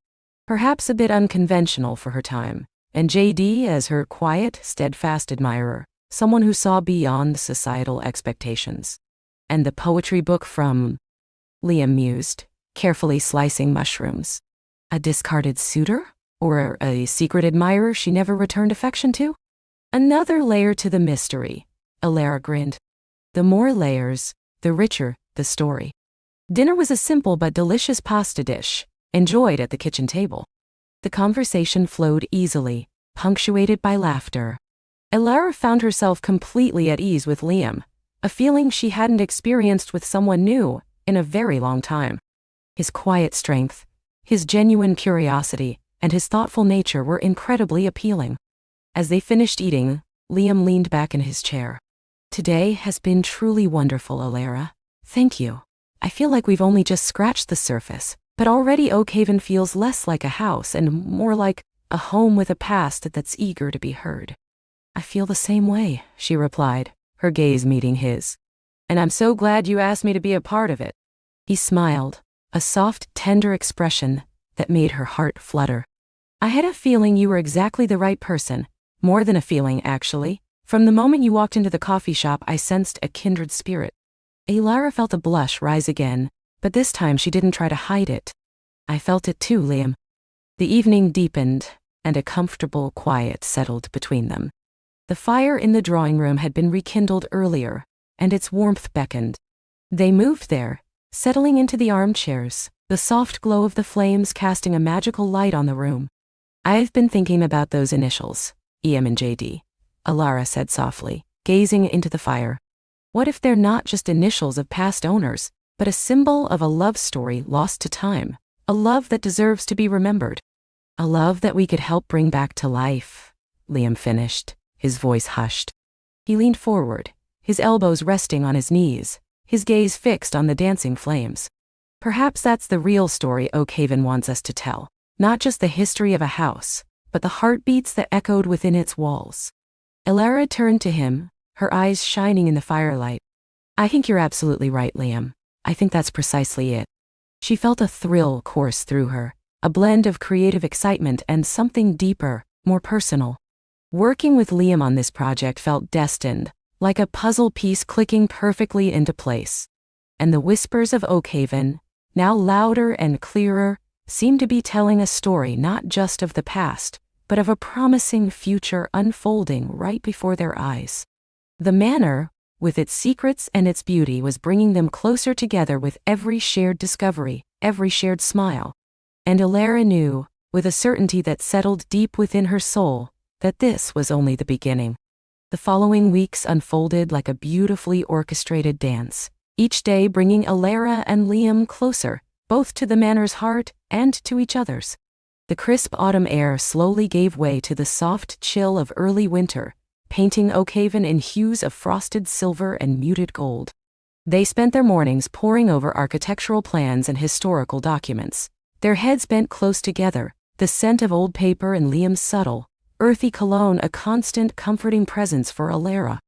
"Perhaps a bit unconventional for her time, and JD as her quiet, steadfast admirer, someone who saw beyond societal expectations." "And the poetry book from," Liam mused, carefully slicing mushrooms. "A discarded suitor? Or a secret admirer she never returned affection to?" "Another layer to the mystery," Elara grinned. "The more layers, the richer the story." Dinner was a simple but delicious pasta dish, enjoyed at the kitchen table. The conversation flowed easily, punctuated by laughter. Elara found herself completely at ease with Liam, a feeling she hadn't experienced with someone new in a very long time. His quiet strength, his genuine curiosity, and his thoughtful nature were incredibly appealing. As they finished eating, Liam leaned back in his chair. "Today has been truly wonderful, Elara. Thank you. I feel like we've only just scratched the surface, but already Oakhaven feels less like a house and more like a home with a past that's eager to be heard." "I feel the same way," she replied, her gaze meeting his. "And I'm so glad you asked me to be a part of it." He smiled, a soft, tender expression that made her heart flutter. "I had a feeling you were exactly the right person, more than a feeling, actually. From the moment you walked into the coffee shop, I sensed a kindred spirit." Elara felt a blush rise again, but this time she didn't try to hide it. "I felt it too, Liam." The evening deepened, and a comfortable quiet settled between them. The fire in the drawing room had been rekindled earlier, and its warmth beckoned. They moved there, settling into the armchairs, the soft glow of the flames casting a magical light on the room. "I've been thinking about those initials, EM and JD," Elara said softly, gazing into the fire. "What if they're not just initials of past owners, but a symbol of a love story lost to time, a love that deserves to be remembered? A love that we could help bring back to life," Liam finished, his voice hushed. He leaned forward, his elbows resting on his knees, his gaze fixed on the dancing flames. "Perhaps that's the real story Oakhaven wants us to tell, not just the history of a house, but the heartbeats that echoed within its walls." Elara turned to him, her eyes shining in the firelight. "I think you're absolutely right, Liam. I think that's precisely it." She felt a thrill course through her, a blend of creative excitement and something deeper, more personal. Working with Liam on this project felt destined, like a puzzle piece clicking perfectly into place. And the whispers of Oakhaven, now louder and clearer, seemed to be telling a story not just of the past, but of a promising future unfolding right before their eyes. The manor, with its secrets and its beauty, was bringing them closer together with every shared discovery, every shared smile. And Elara knew, with a certainty that settled deep within her soul, that this was only the beginning. The following weeks unfolded like a beautifully orchestrated dance, each day bringing Elara and Liam closer, both to the manor's heart and to each other's. The crisp autumn air slowly gave way to the soft chill of early winter, painting Oakhaven in hues of frosted silver and muted gold. They spent their mornings poring over architectural plans and historical documents, their heads bent close together, the scent of old paper and Liam's subtle, earthy cologne a constant comforting presence for Elara.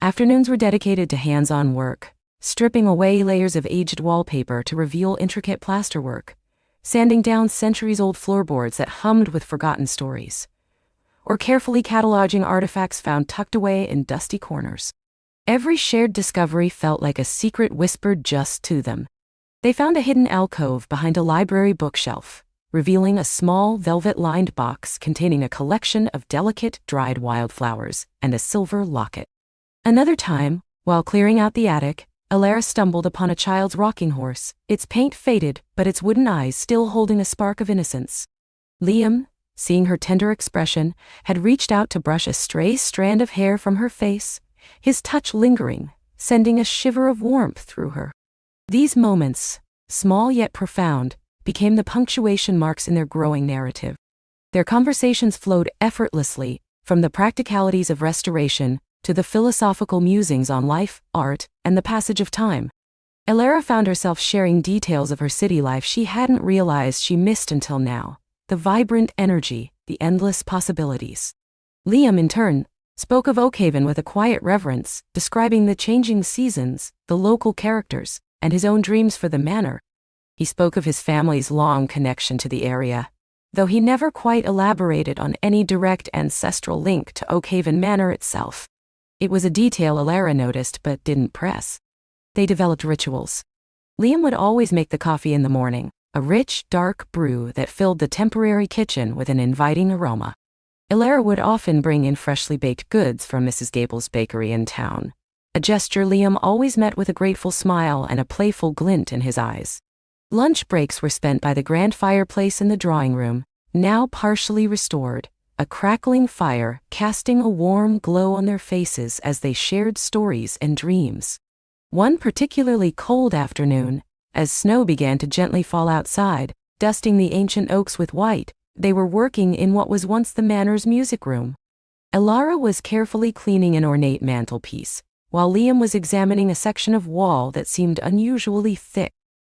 Afternoons were dedicated to hands-on work, stripping away layers of aged wallpaper to reveal intricate plasterwork, sanding down centuries-old floorboards that hummed with forgotten stories, or carefully cataloging artifacts found tucked away in dusty corners. Every shared discovery felt like a secret whispered just to them. They found a hidden alcove behind a library bookshelf, revealing a small velvet-lined box containing a collection of delicate, dried wildflowers and a silver locket. Another time, while clearing out the attic, Alara stumbled upon a child's rocking horse, its paint faded but its wooden eyes still holding a spark of innocence. Liam, seeing her tender expression, had reached out to brush a stray strand of hair from her face, his touch lingering, sending a shiver of warmth through her. These moments, small yet profound, became the punctuation marks in their growing narrative. Their conversations flowed effortlessly, from the practicalities of restoration to the philosophical musings on life, art, and the passage of time. Alara found herself sharing details of her city life she hadn't realized she missed until now, the vibrant energy, the endless possibilities. Liam, in turn, spoke of Oakhaven with a quiet reverence, describing the changing seasons, the local characters, and his own dreams for the manor. He spoke of his family's long connection to the area, though he never quite elaborated on any direct ancestral link to Oakhaven Manor itself. It was a detail Alara noticed but didn't press. They developed rituals. Liam would always make the coffee in the morning, a rich, dark brew that filled the temporary kitchen with an inviting aroma. Alara would often bring in freshly baked goods from Mrs. Gable's bakery in town, a gesture Liam always met with a grateful smile and a playful glint in his eyes. Lunch breaks were spent by the grand fireplace in the drawing room, now partially restored, a crackling fire casting a warm glow on their faces as they shared stories and dreams. One particularly cold afternoon, as snow began to gently fall outside, dusting the ancient oaks with white, they were working in what was once the manor's music room. Alara was carefully cleaning an ornate mantelpiece, while Liam was examining a section of wall that seemed unusually thick.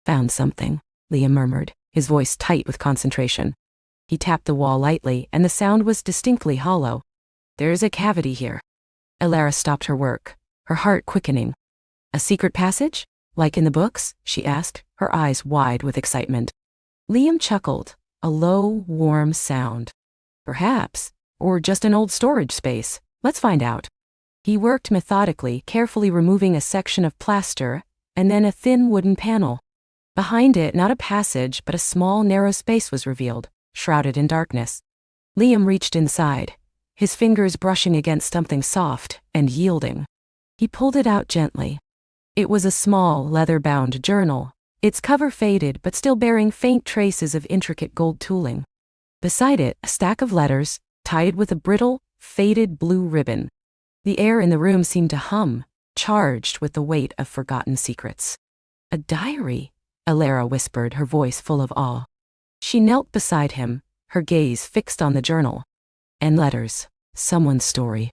"Found something," Liam murmured, his voice tight with concentration. He tapped the wall lightly, and the sound was distinctly hollow. "There's a cavity here." Alara stopped her work, her heart quickening. "A secret passage? Like in the books?" she asked, her eyes wide with excitement. Liam chuckled, a low, warm sound. "Perhaps, or just an old storage space. Let's find out." He worked methodically, carefully removing a section of plaster, and then a thin wooden panel. Behind it, not a passage, but a small, narrow space was revealed, shrouded in darkness. Liam reached inside, his fingers brushing against something soft and yielding. He pulled it out gently. It was a small, leather-bound journal, its cover faded but still bearing faint traces of intricate gold tooling. Beside it, a stack of letters, tied with a brittle, faded blue ribbon. The air in the room seemed to hum, charged with the weight of forgotten secrets. "A diary," Alara whispered, her voice full of awe. She knelt beside him, her gaze fixed on the journal. "And letters. Someone's story."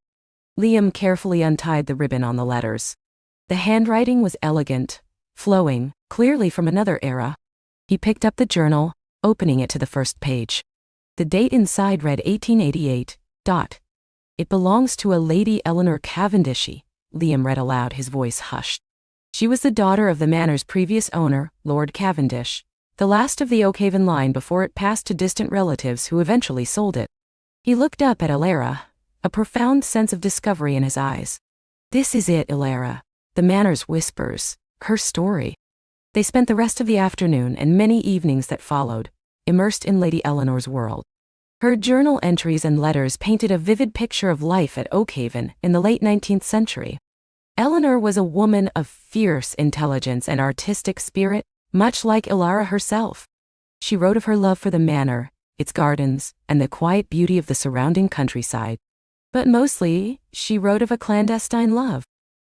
Liam carefully untied the ribbon on the letters. The handwriting was elegant, flowing, clearly from another era. He picked up the journal, opening it to the first page. The date inside read 1888. "It belongs to a Lady Eleanor Cavendishy," Liam read aloud, his voice hushed. She was the daughter of the manor's previous owner, Lord Cavendish, the last of the Oakhaven line before it passed to distant relatives who eventually sold it. He looked up at Alara, a profound sense of discovery in his eyes. "This is it, Alara. The manor's whispers, her story." They spent the rest of the afternoon and many evenings that followed, immersed in Lady Eleanor's world. Her journal entries and letters painted a vivid picture of life at Oakhaven in the late 19th century. Eleanor was a woman of fierce intelligence and artistic spirit, much like Alara herself. She wrote of her love for the manor, its gardens, and the quiet beauty of the surrounding countryside. But mostly, she wrote of a clandestine love.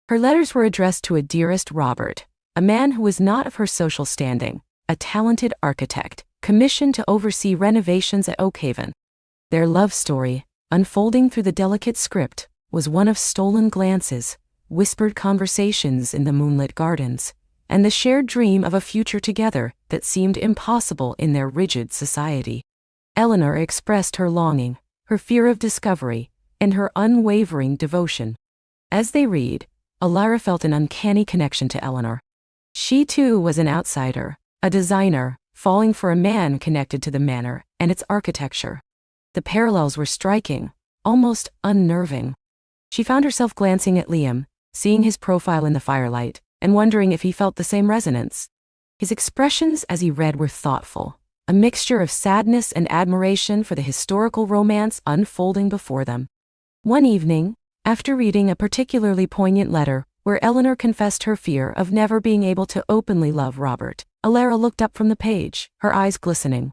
Her letters were addressed to a dearest Robert, a man who was not of her social standing, a talented architect, commissioned to oversee renovations at Oakhaven. Their love story, unfolding through the delicate script, was one of stolen glances, whispered conversations in the moonlit gardens, and the shared dream of a future together that seemed impossible in their rigid society. Eleanor expressed her longing, her fear of discovery, and her unwavering devotion. As they read, Alara felt an uncanny connection to Eleanor. She too was an outsider, a designer, falling for a man connected to the manor and its architecture. The parallels were striking, almost unnerving. She found herself glancing at Liam, seeing his profile in the firelight, and wondering if he felt the same resonance. His expressions as he read were thoughtful, a mixture of sadness and admiration for the historical romance unfolding before them. One evening, after reading a particularly poignant letter where Eleanor confessed her fear of never being able to openly love Robert, Alara looked up from the page, her eyes glistening.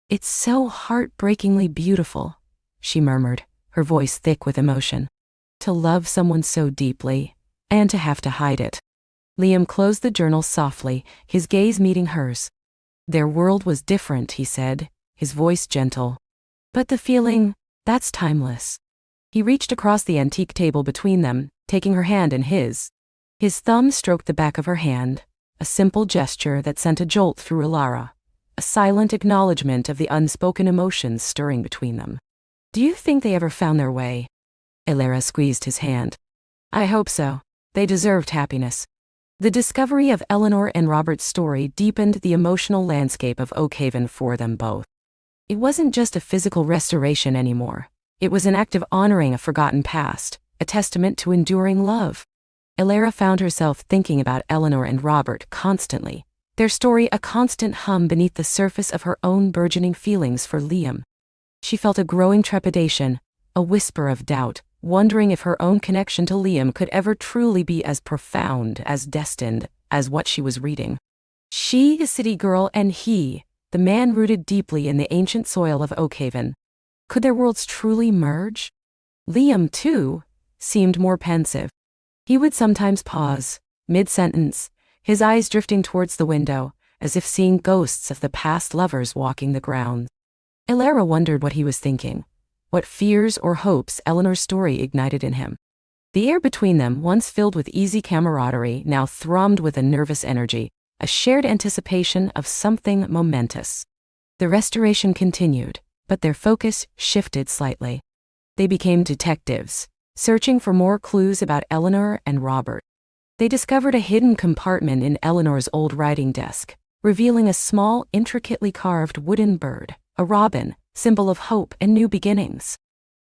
"It's so heartbreakingly beautiful," she murmured, her voice thick with emotion. "To love someone so deeply, and to have to hide it." Liam closed the journal softly, his gaze meeting hers. "Their world was different," he said, his voice gentle. "But the feeling, that's timeless." He reached across the antique table between them, taking her hand in his. His thumb stroked the back of her hand, a simple gesture that sent a jolt through Alara, a silent acknowledgement of the unspoken emotions stirring between them. "Do you think they ever found their way?" Alara squeezed his hand. "I hope so. They deserved happiness." The discovery of Eleanor and Robert's story deepened the emotional landscape of Oakhaven for them both. It wasn't just a physical restoration anymore. It was an act of honoring a forgotten past, a testament to enduring love. Alara found herself thinking about Eleanor and Robert constantly, their story a constant hum beneath the surface of her own burgeoning feelings for Liam. She felt a growing trepidation, a whisper of doubt, wondering if her own connection to Liam could ever truly be as profound, as destined, as what she was reading. She, a city girl, and he, the man rooted deeply in the ancient soil of Oakhaven. Could their worlds truly merge? Liam, too, seemed more pensive. He would sometimes pause, mid-sentence, his eyes drifting towards the window, as if seeing ghosts of the past lovers walking the grounds. Alara wondered what he was thinking, what fears or hopes Eleanor's story ignited in him. The air between them, once filled with easy camaraderie, now thrummed with a nervous energy, a shared anticipation of something momentous. The restoration continued, but their focus shifted slightly. They became detectives, searching for more clues about Eleanor and Robert. They discovered a hidden compartment in Eleanor's old writing desk, revealing a small, intricately carved wooden bird, a robin, symbol of hope and new beginnings.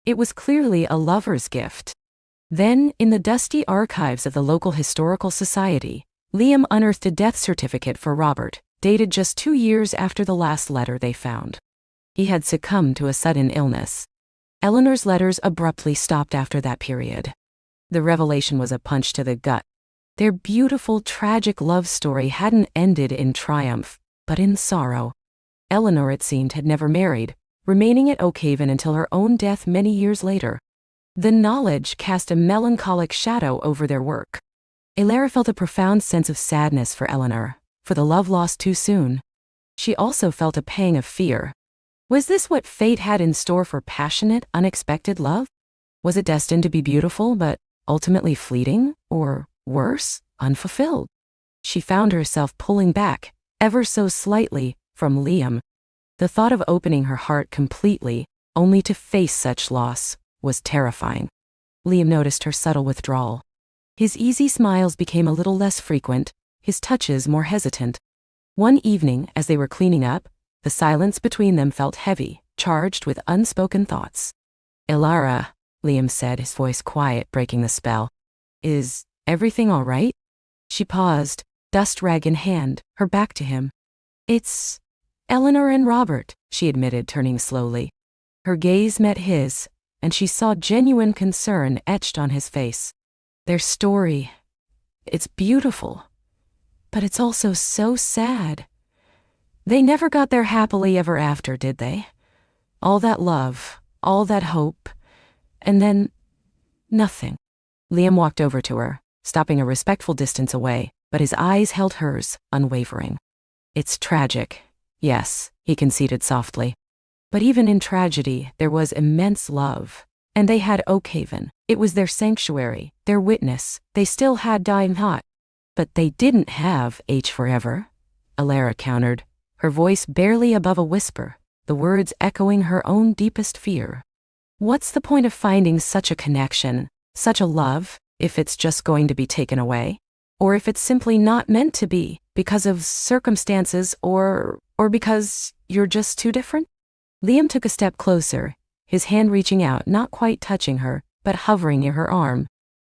It was clearly a lover's gift. Then, in the dusty archives of the local historical society, Liam unearthed a death certificate for Robert, dated just 2 years after the last letter they found. He had succumbed to a sudden illness. Eleanor's letters abruptly stopped after that period. The revelation was a punch to the gut. Their beautiful, tragic love story hadn't ended in triumph, but in sorrow. Eleanor, it seemed, had never married, remaining at Oakhaven until her own death many years later. The knowledge cast a melancholic shadow over their work. Alara felt a profound sense of sadness for Eleanor, for the love lost too soon. She also felt a pang of fear. Was this what fate had in store for passionate, unexpected love? Was it destined to be beautiful, but ultimately fleeting, or, worse, unfulfilled? She found herself pulling back, ever so slightly, from Liam. The thought of opening her heart completely, only to face such loss, was terrifying. Liam noticed her subtle withdrawal. His easy smiles became a little less frequent, his touches more hesitant. One evening, as they were cleaning up, the silence between them felt heavy, charged with unspoken thoughts. "Alara," Liam said, his voice quiet, breaking the spell. "Is everything all right?" She paused, dust rag in hand, her back to him. "It's Eleanor and Robert," she admitted, turning slowly. Her gaze met his, and she saw genuine concern etched on his face. "Their story, it's beautiful, but it's also so sad. They never got their happily ever after, did they? All that love, all that hope, and then nothing." Liam walked over to her, stopping a respectful distance away, but his eyes held hers, unwavering. "It's tragic, yes," he conceded softly. "But even in tragedy, there was immense love. And they had Oakhaven. It was their sanctuary, their witness. They still had Dying Hot. But they didn't have H forever," Alara countered, her voice barely above a whisper, the words echoing her own deepest fear. "What's the point of finding such a connection, such a love, if it's just going to be taken away? Or if it's simply not meant to be, because of circumstances or Or because you're just too different? Liam took a step closer, his hand reaching out, not quite touching her, but hovering near her arm.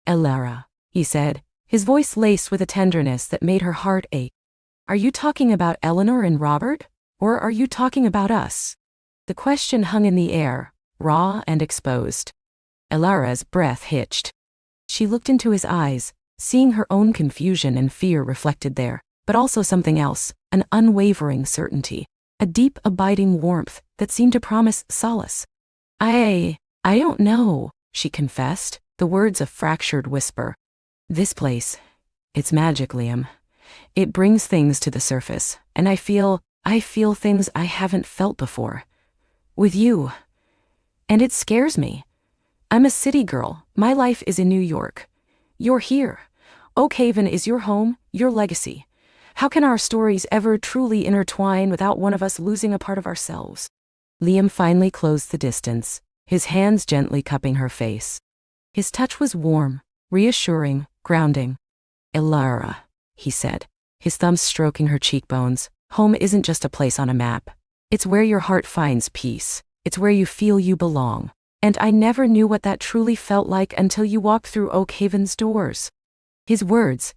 Elara, he said, his voice laced with a tenderness that made her heart ache. Are you talking about Eleanor and Robert? Or are you talking about us? The question hung in the air, raw and exposed. Elara's breath hitched. She looked into his eyes, seeing her own confusion and fear reflected there, but also something else, an unwavering certainty, a deep, abiding warmth that seemed to promise solace. I don't know, she confessed, the words a fractured whisper. This place, it's magic, Liam. It brings things to the surface, and I feel things I haven't felt before. With you. And it scares me. I'm a city girl. My life is in New York. You're here. Oakhaven is your home, your legacy. How can our stories ever truly intertwine without one of us losing a part of ourselves? Liam finally closed the distance, his hands gently cupping her face. His touch was warm, reassuring, grounding. Elara, he said, his thumbs stroking her cheekbones. Home isn't just a place on a map. It's where your heart finds peace. It's where you feel you belong. And I never knew what that truly felt like until you walked through Oakhaven's doors. His words,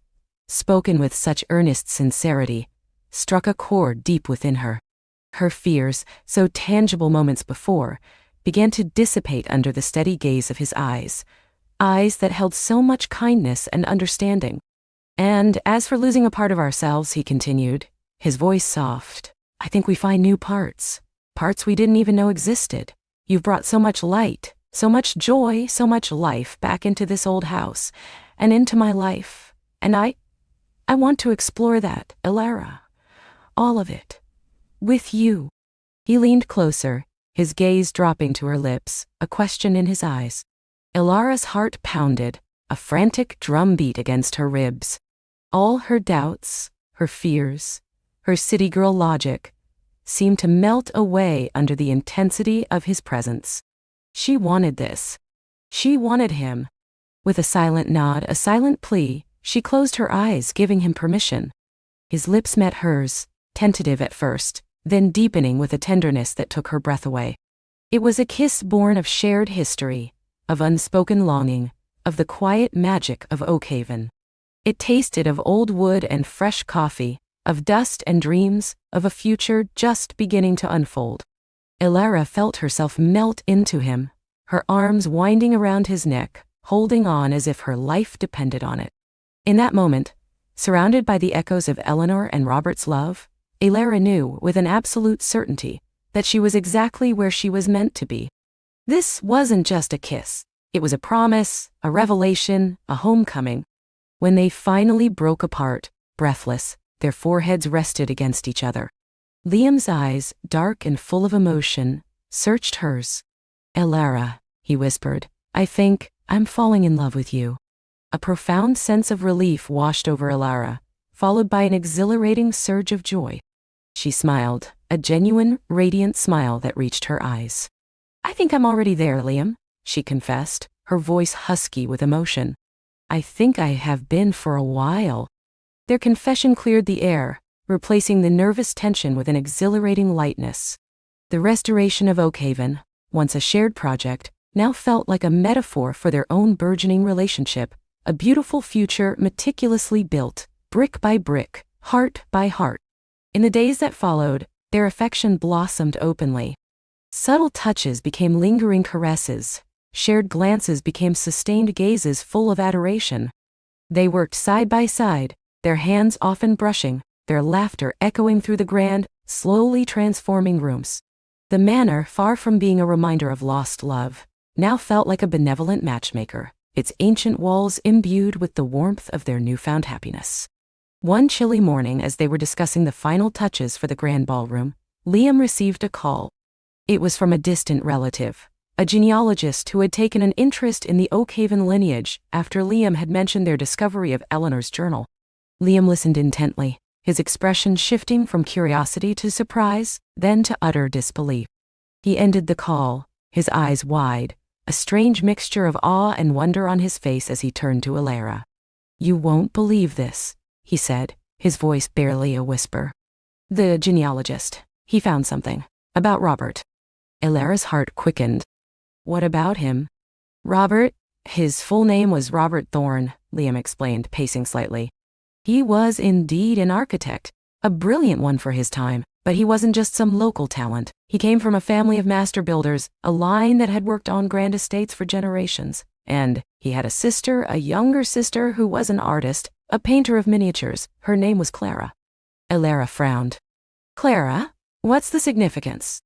spoken with such earnest sincerity, struck a chord deep within her. Her fears, so tangible moments before, began to dissipate under the steady gaze of his eyes that held so much kindness and understanding. And as for losing a part of ourselves, he continued, his voice soft, I think we find new parts we didn't even know existed. You've brought so much light, so much joy, so much life back into this old house, and into my life. And I want to explore that, Elara. All of it. With you. He leaned closer, his gaze dropping to her lips, a question in his eyes. Elara's heart pounded, a frantic drumbeat against her ribs. All her doubts, her fears, her city girl logic, seemed to melt away under the intensity of his presence. She wanted this. She wanted him. With a silent nod, a silent plea, she closed her eyes, giving him permission. His lips met hers, tentative at first, then deepening with a tenderness that took her breath away. It was a kiss born of shared history, of unspoken longing, of the quiet magic of Oakhaven. It tasted of old wood and fresh coffee, of dust and dreams, of a future just beginning to unfold. Elara felt herself melt into him, her arms winding around his neck, holding on as if her life depended on it. In that moment, surrounded by the echoes of Eleanor and Robert's love, Elara knew with an absolute certainty that she was exactly where she was meant to be. This wasn't just a kiss. It was a promise, a revelation, a homecoming. When they finally broke apart, breathless, their foreheads rested against each other. Liam's eyes, dark and full of emotion, searched hers. Elara, he whispered, I think I'm falling in love with you. A profound sense of relief washed over Elara, followed by an exhilarating surge of joy. She smiled, a genuine, radiant smile that reached her eyes. I think I'm already there, Liam, she confessed, her voice husky with emotion. I think I have been for a while. Their confession cleared the air, replacing the nervous tension with an exhilarating lightness. The restoration of Oakhaven, once a shared project, now felt like a metaphor for their own burgeoning relationship, a beautiful future meticulously built, brick by brick, heart by heart. In the days that followed, their affection blossomed openly. Subtle touches became lingering caresses, shared glances became sustained gazes full of adoration. They worked side by side, their hands often brushing, their laughter echoing through the grand, slowly transforming rooms. The manor, far from being a reminder of lost love, now felt like a benevolent matchmaker, its ancient walls imbued with the warmth of their newfound happiness. One chilly morning, as they were discussing the final touches for the grand ballroom, Liam received a call. It was from a distant relative, a genealogist who had taken an interest in the Oakhaven lineage after Liam had mentioned their discovery of Eleanor's journal. Liam listened intently, his expression shifting from curiosity to surprise, then to utter disbelief. He ended the call, his eyes wide, a strange mixture of awe and wonder on his face as he turned to Elara. You won't believe this, he said, his voice barely a whisper. The genealogist. He found something. About Robert. Elara's heart quickened. What about him? Robert? His full name was Robert Thorne, Liam explained, pacing slightly. He was indeed an architect, a brilliant one for his time, but he wasn't just some local talent. He came from a family of master builders, a line that had worked on grand estates for generations. And he had a sister, a younger sister, who was an artist, a painter of miniatures. Her name was Clara. Elara frowned. Clara? What's the significance?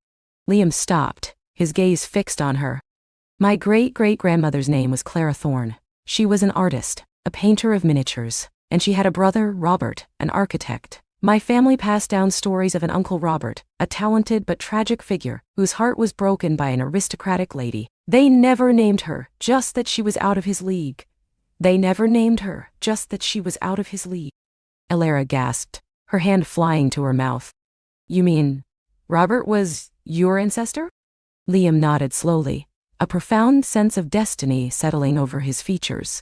Liam stopped, his gaze fixed on her. My great-great-grandmother's name was Clara Thorne. She was an artist, a painter of miniatures, and she had a brother, Robert, an architect. My family passed down stories of an Uncle Robert, a talented but tragic figure, whose heart was broken by an aristocratic lady. They never named her, just that she was out of his league. They never named her, just that she was out of his league. Elara gasped, her hand flying to her mouth. You mean, Robert was your ancestor? Liam nodded slowly, a profound sense of destiny settling over his features.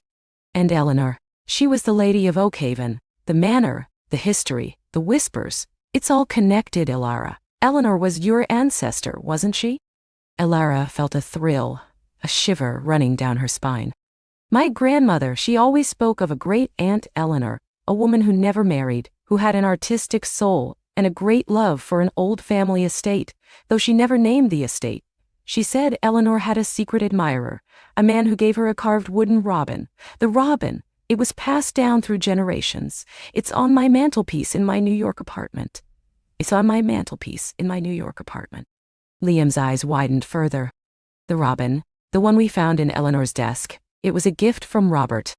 And Eleanor, she was the Lady of Oakhaven, the manor, the history, the whispers. It's all connected, Elara. Eleanor was your ancestor, wasn't she? Elara felt a thrill, a shiver running down her spine. My grandmother, she always spoke of a great Aunt Eleanor, a woman who never married, who had an artistic soul, and a great love for an old family estate, though she never named the estate. She said Eleanor had a secret admirer, a man who gave her a carved wooden robin. The robin, it was passed down through generations. It's on my mantelpiece in my New York apartment. It's on my mantelpiece in my New York apartment. Liam's eyes widened further. The robin, the one we found in Eleanor's desk, it was a gift from Robert.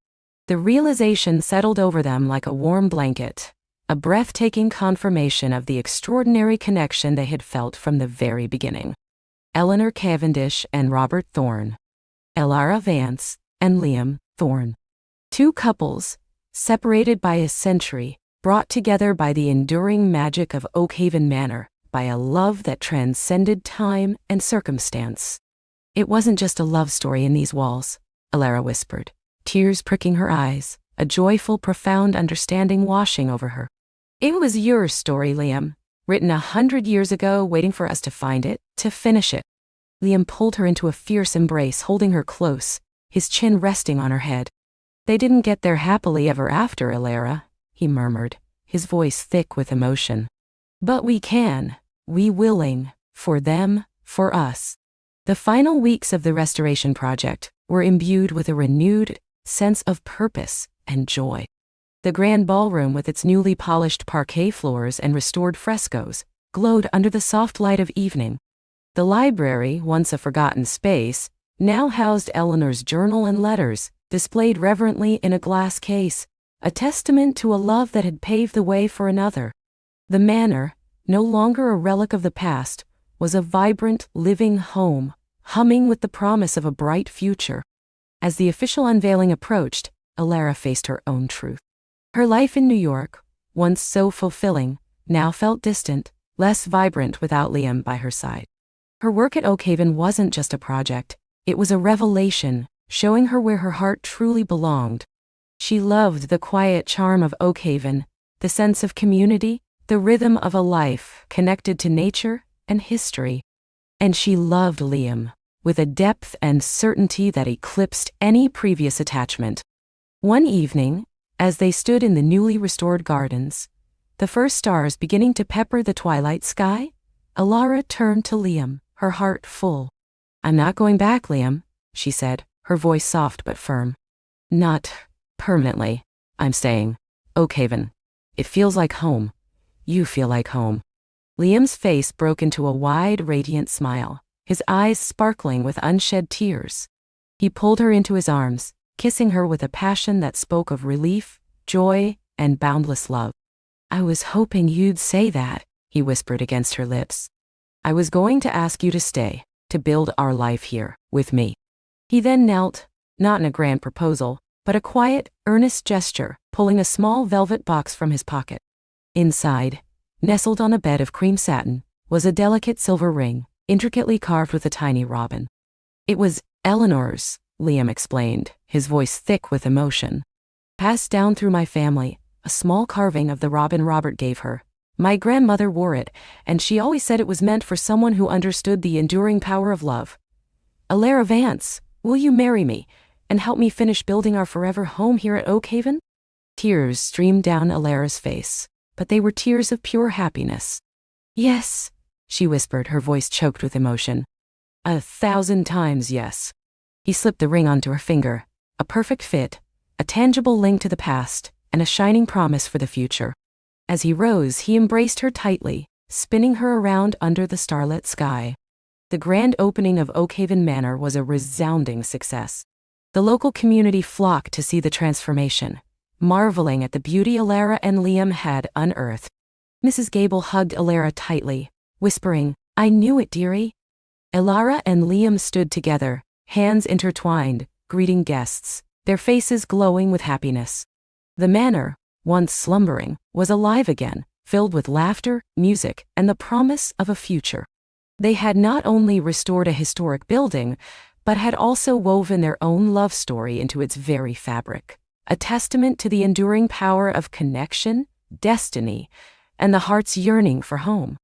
The realization settled over them like a warm blanket, a breathtaking confirmation of the extraordinary connection they had felt from the very beginning. Eleanor Cavendish and Robert Thorne. Elara Vance and Liam Thorne. Two couples, separated by a century, brought together by the enduring magic of Oakhaven Manor, by a love that transcended time and circumstance. It wasn't just a love story in these walls, Elara whispered, tears pricking her eyes, a joyful, profound understanding washing over her. It was your story, Liam, written 100 years ago, waiting for us to find it, to finish it. Liam pulled her into a fierce embrace, holding her close, his chin resting on her head. They didn't get there happily ever after, Elara, he murmured, his voice thick with emotion. But we can, we willing, for them, for us. The final weeks of the restoration project were imbued with a renewed sense of purpose and joy. The grand ballroom, with its newly polished parquet floors and restored frescoes, glowed under the soft light of evening. The library, once a forgotten space, now housed Eleanor's journal and letters, displayed reverently in a glass case, a testament to a love that had paved the way for another. The manor, no longer a relic of the past, was a vibrant, living home, humming with the promise of a bright future. As the official unveiling approached, Elara faced her own truth. Her life in New York, once so fulfilling, now felt distant, less vibrant without Liam by her side. Her work at Oakhaven wasn't just a project, it was a revelation, showing her where her heart truly belonged. She loved the quiet charm of Oakhaven, the sense of community, the rhythm of a life connected to nature and history. And she loved Liam, with a depth and certainty that eclipsed any previous attachment. One evening, as they stood in the newly restored gardens, the first stars beginning to pepper the twilight sky, Elara turned to Liam, her heart full. I'm not going back, Liam, she said, her voice soft but firm. Not permanently. I'm staying. Oakhaven. It feels like home. You feel like home. Liam's face broke into a wide, radiant smile, his eyes sparkling with unshed tears. He pulled her into his arms, kissing her with a passion that spoke of relief, joy, and boundless love. I was hoping you'd say that, he whispered against her lips. I was going to ask you to stay, to build our life here, with me. He then knelt, not in a grand proposal, but a quiet, earnest gesture, pulling a small velvet box from his pocket. Inside, nestled on a bed of cream satin, was a delicate silver ring, intricately carved with a tiny robin. It was Eleanor's, Liam explained, his voice thick with emotion. Passed down through my family, a small carving of the robin Robert gave her, My grandmother wore it, and she always said it was meant for someone who understood the enduring power of love. Alara Vance, will you marry me and help me finish building our forever home here at Oakhaven? Tears streamed down Alara's face, but they were tears of pure happiness. Yes, she whispered, her voice choked with emotion. 1,000 times yes. He slipped the ring onto her finger, a perfect fit, a tangible link to the past, and a shining promise for the future. As he rose, he embraced her tightly, spinning her around under the starlit sky. The grand opening of Oakhaven Manor was a resounding success. The local community flocked to see the transformation, marveling at the beauty Alara and Liam had unearthed. Mrs. Gable hugged Alara tightly, whispering, "I knew it, dearie." Alara and Liam stood together, hands intertwined, greeting guests, their faces glowing with happiness. The manor, once slumbering, was alive again, filled with laughter, music, and the promise of a future. They had not only restored a historic building, but had also woven their own love story into its very fabric, a testament to the enduring power of connection, destiny, and the heart's yearning for home.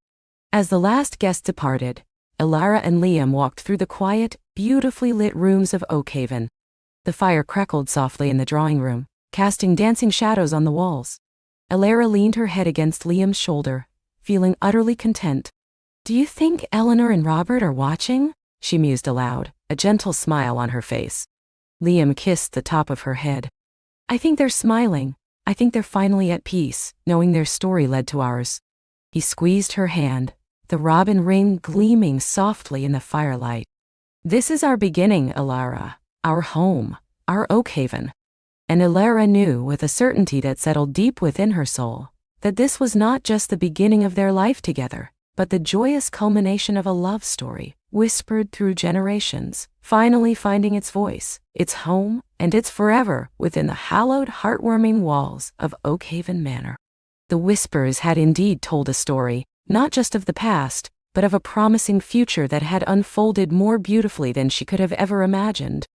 As the last guest departed, Alara and Liam walked through the quiet, beautifully lit rooms of Oakhaven. The fire crackled softly in the drawing room, casting dancing shadows on the walls. Alara leaned her head against Liam's shoulder, feeling utterly content. "Do you think Eleanor and Robert are watching?" she mused aloud, a gentle smile on her face. Liam kissed the top of her head. "I think they're smiling. I think they're finally at peace, knowing their story led to ours." He squeezed her hand, the robin ring gleaming softly in the firelight. "This is our beginning, Alara, our home, our Oakhaven." And Alara knew with a certainty that settled deep within her soul that this was not just the beginning of their life together, but the joyous culmination of a love story, whispered through generations, finally finding its voice, its home, and its forever within the hallowed, heartwarming walls of Oakhaven Manor. The whispers had indeed told a story, not just of the past, but of a promising future that had unfolded more beautifully than she could have ever imagined.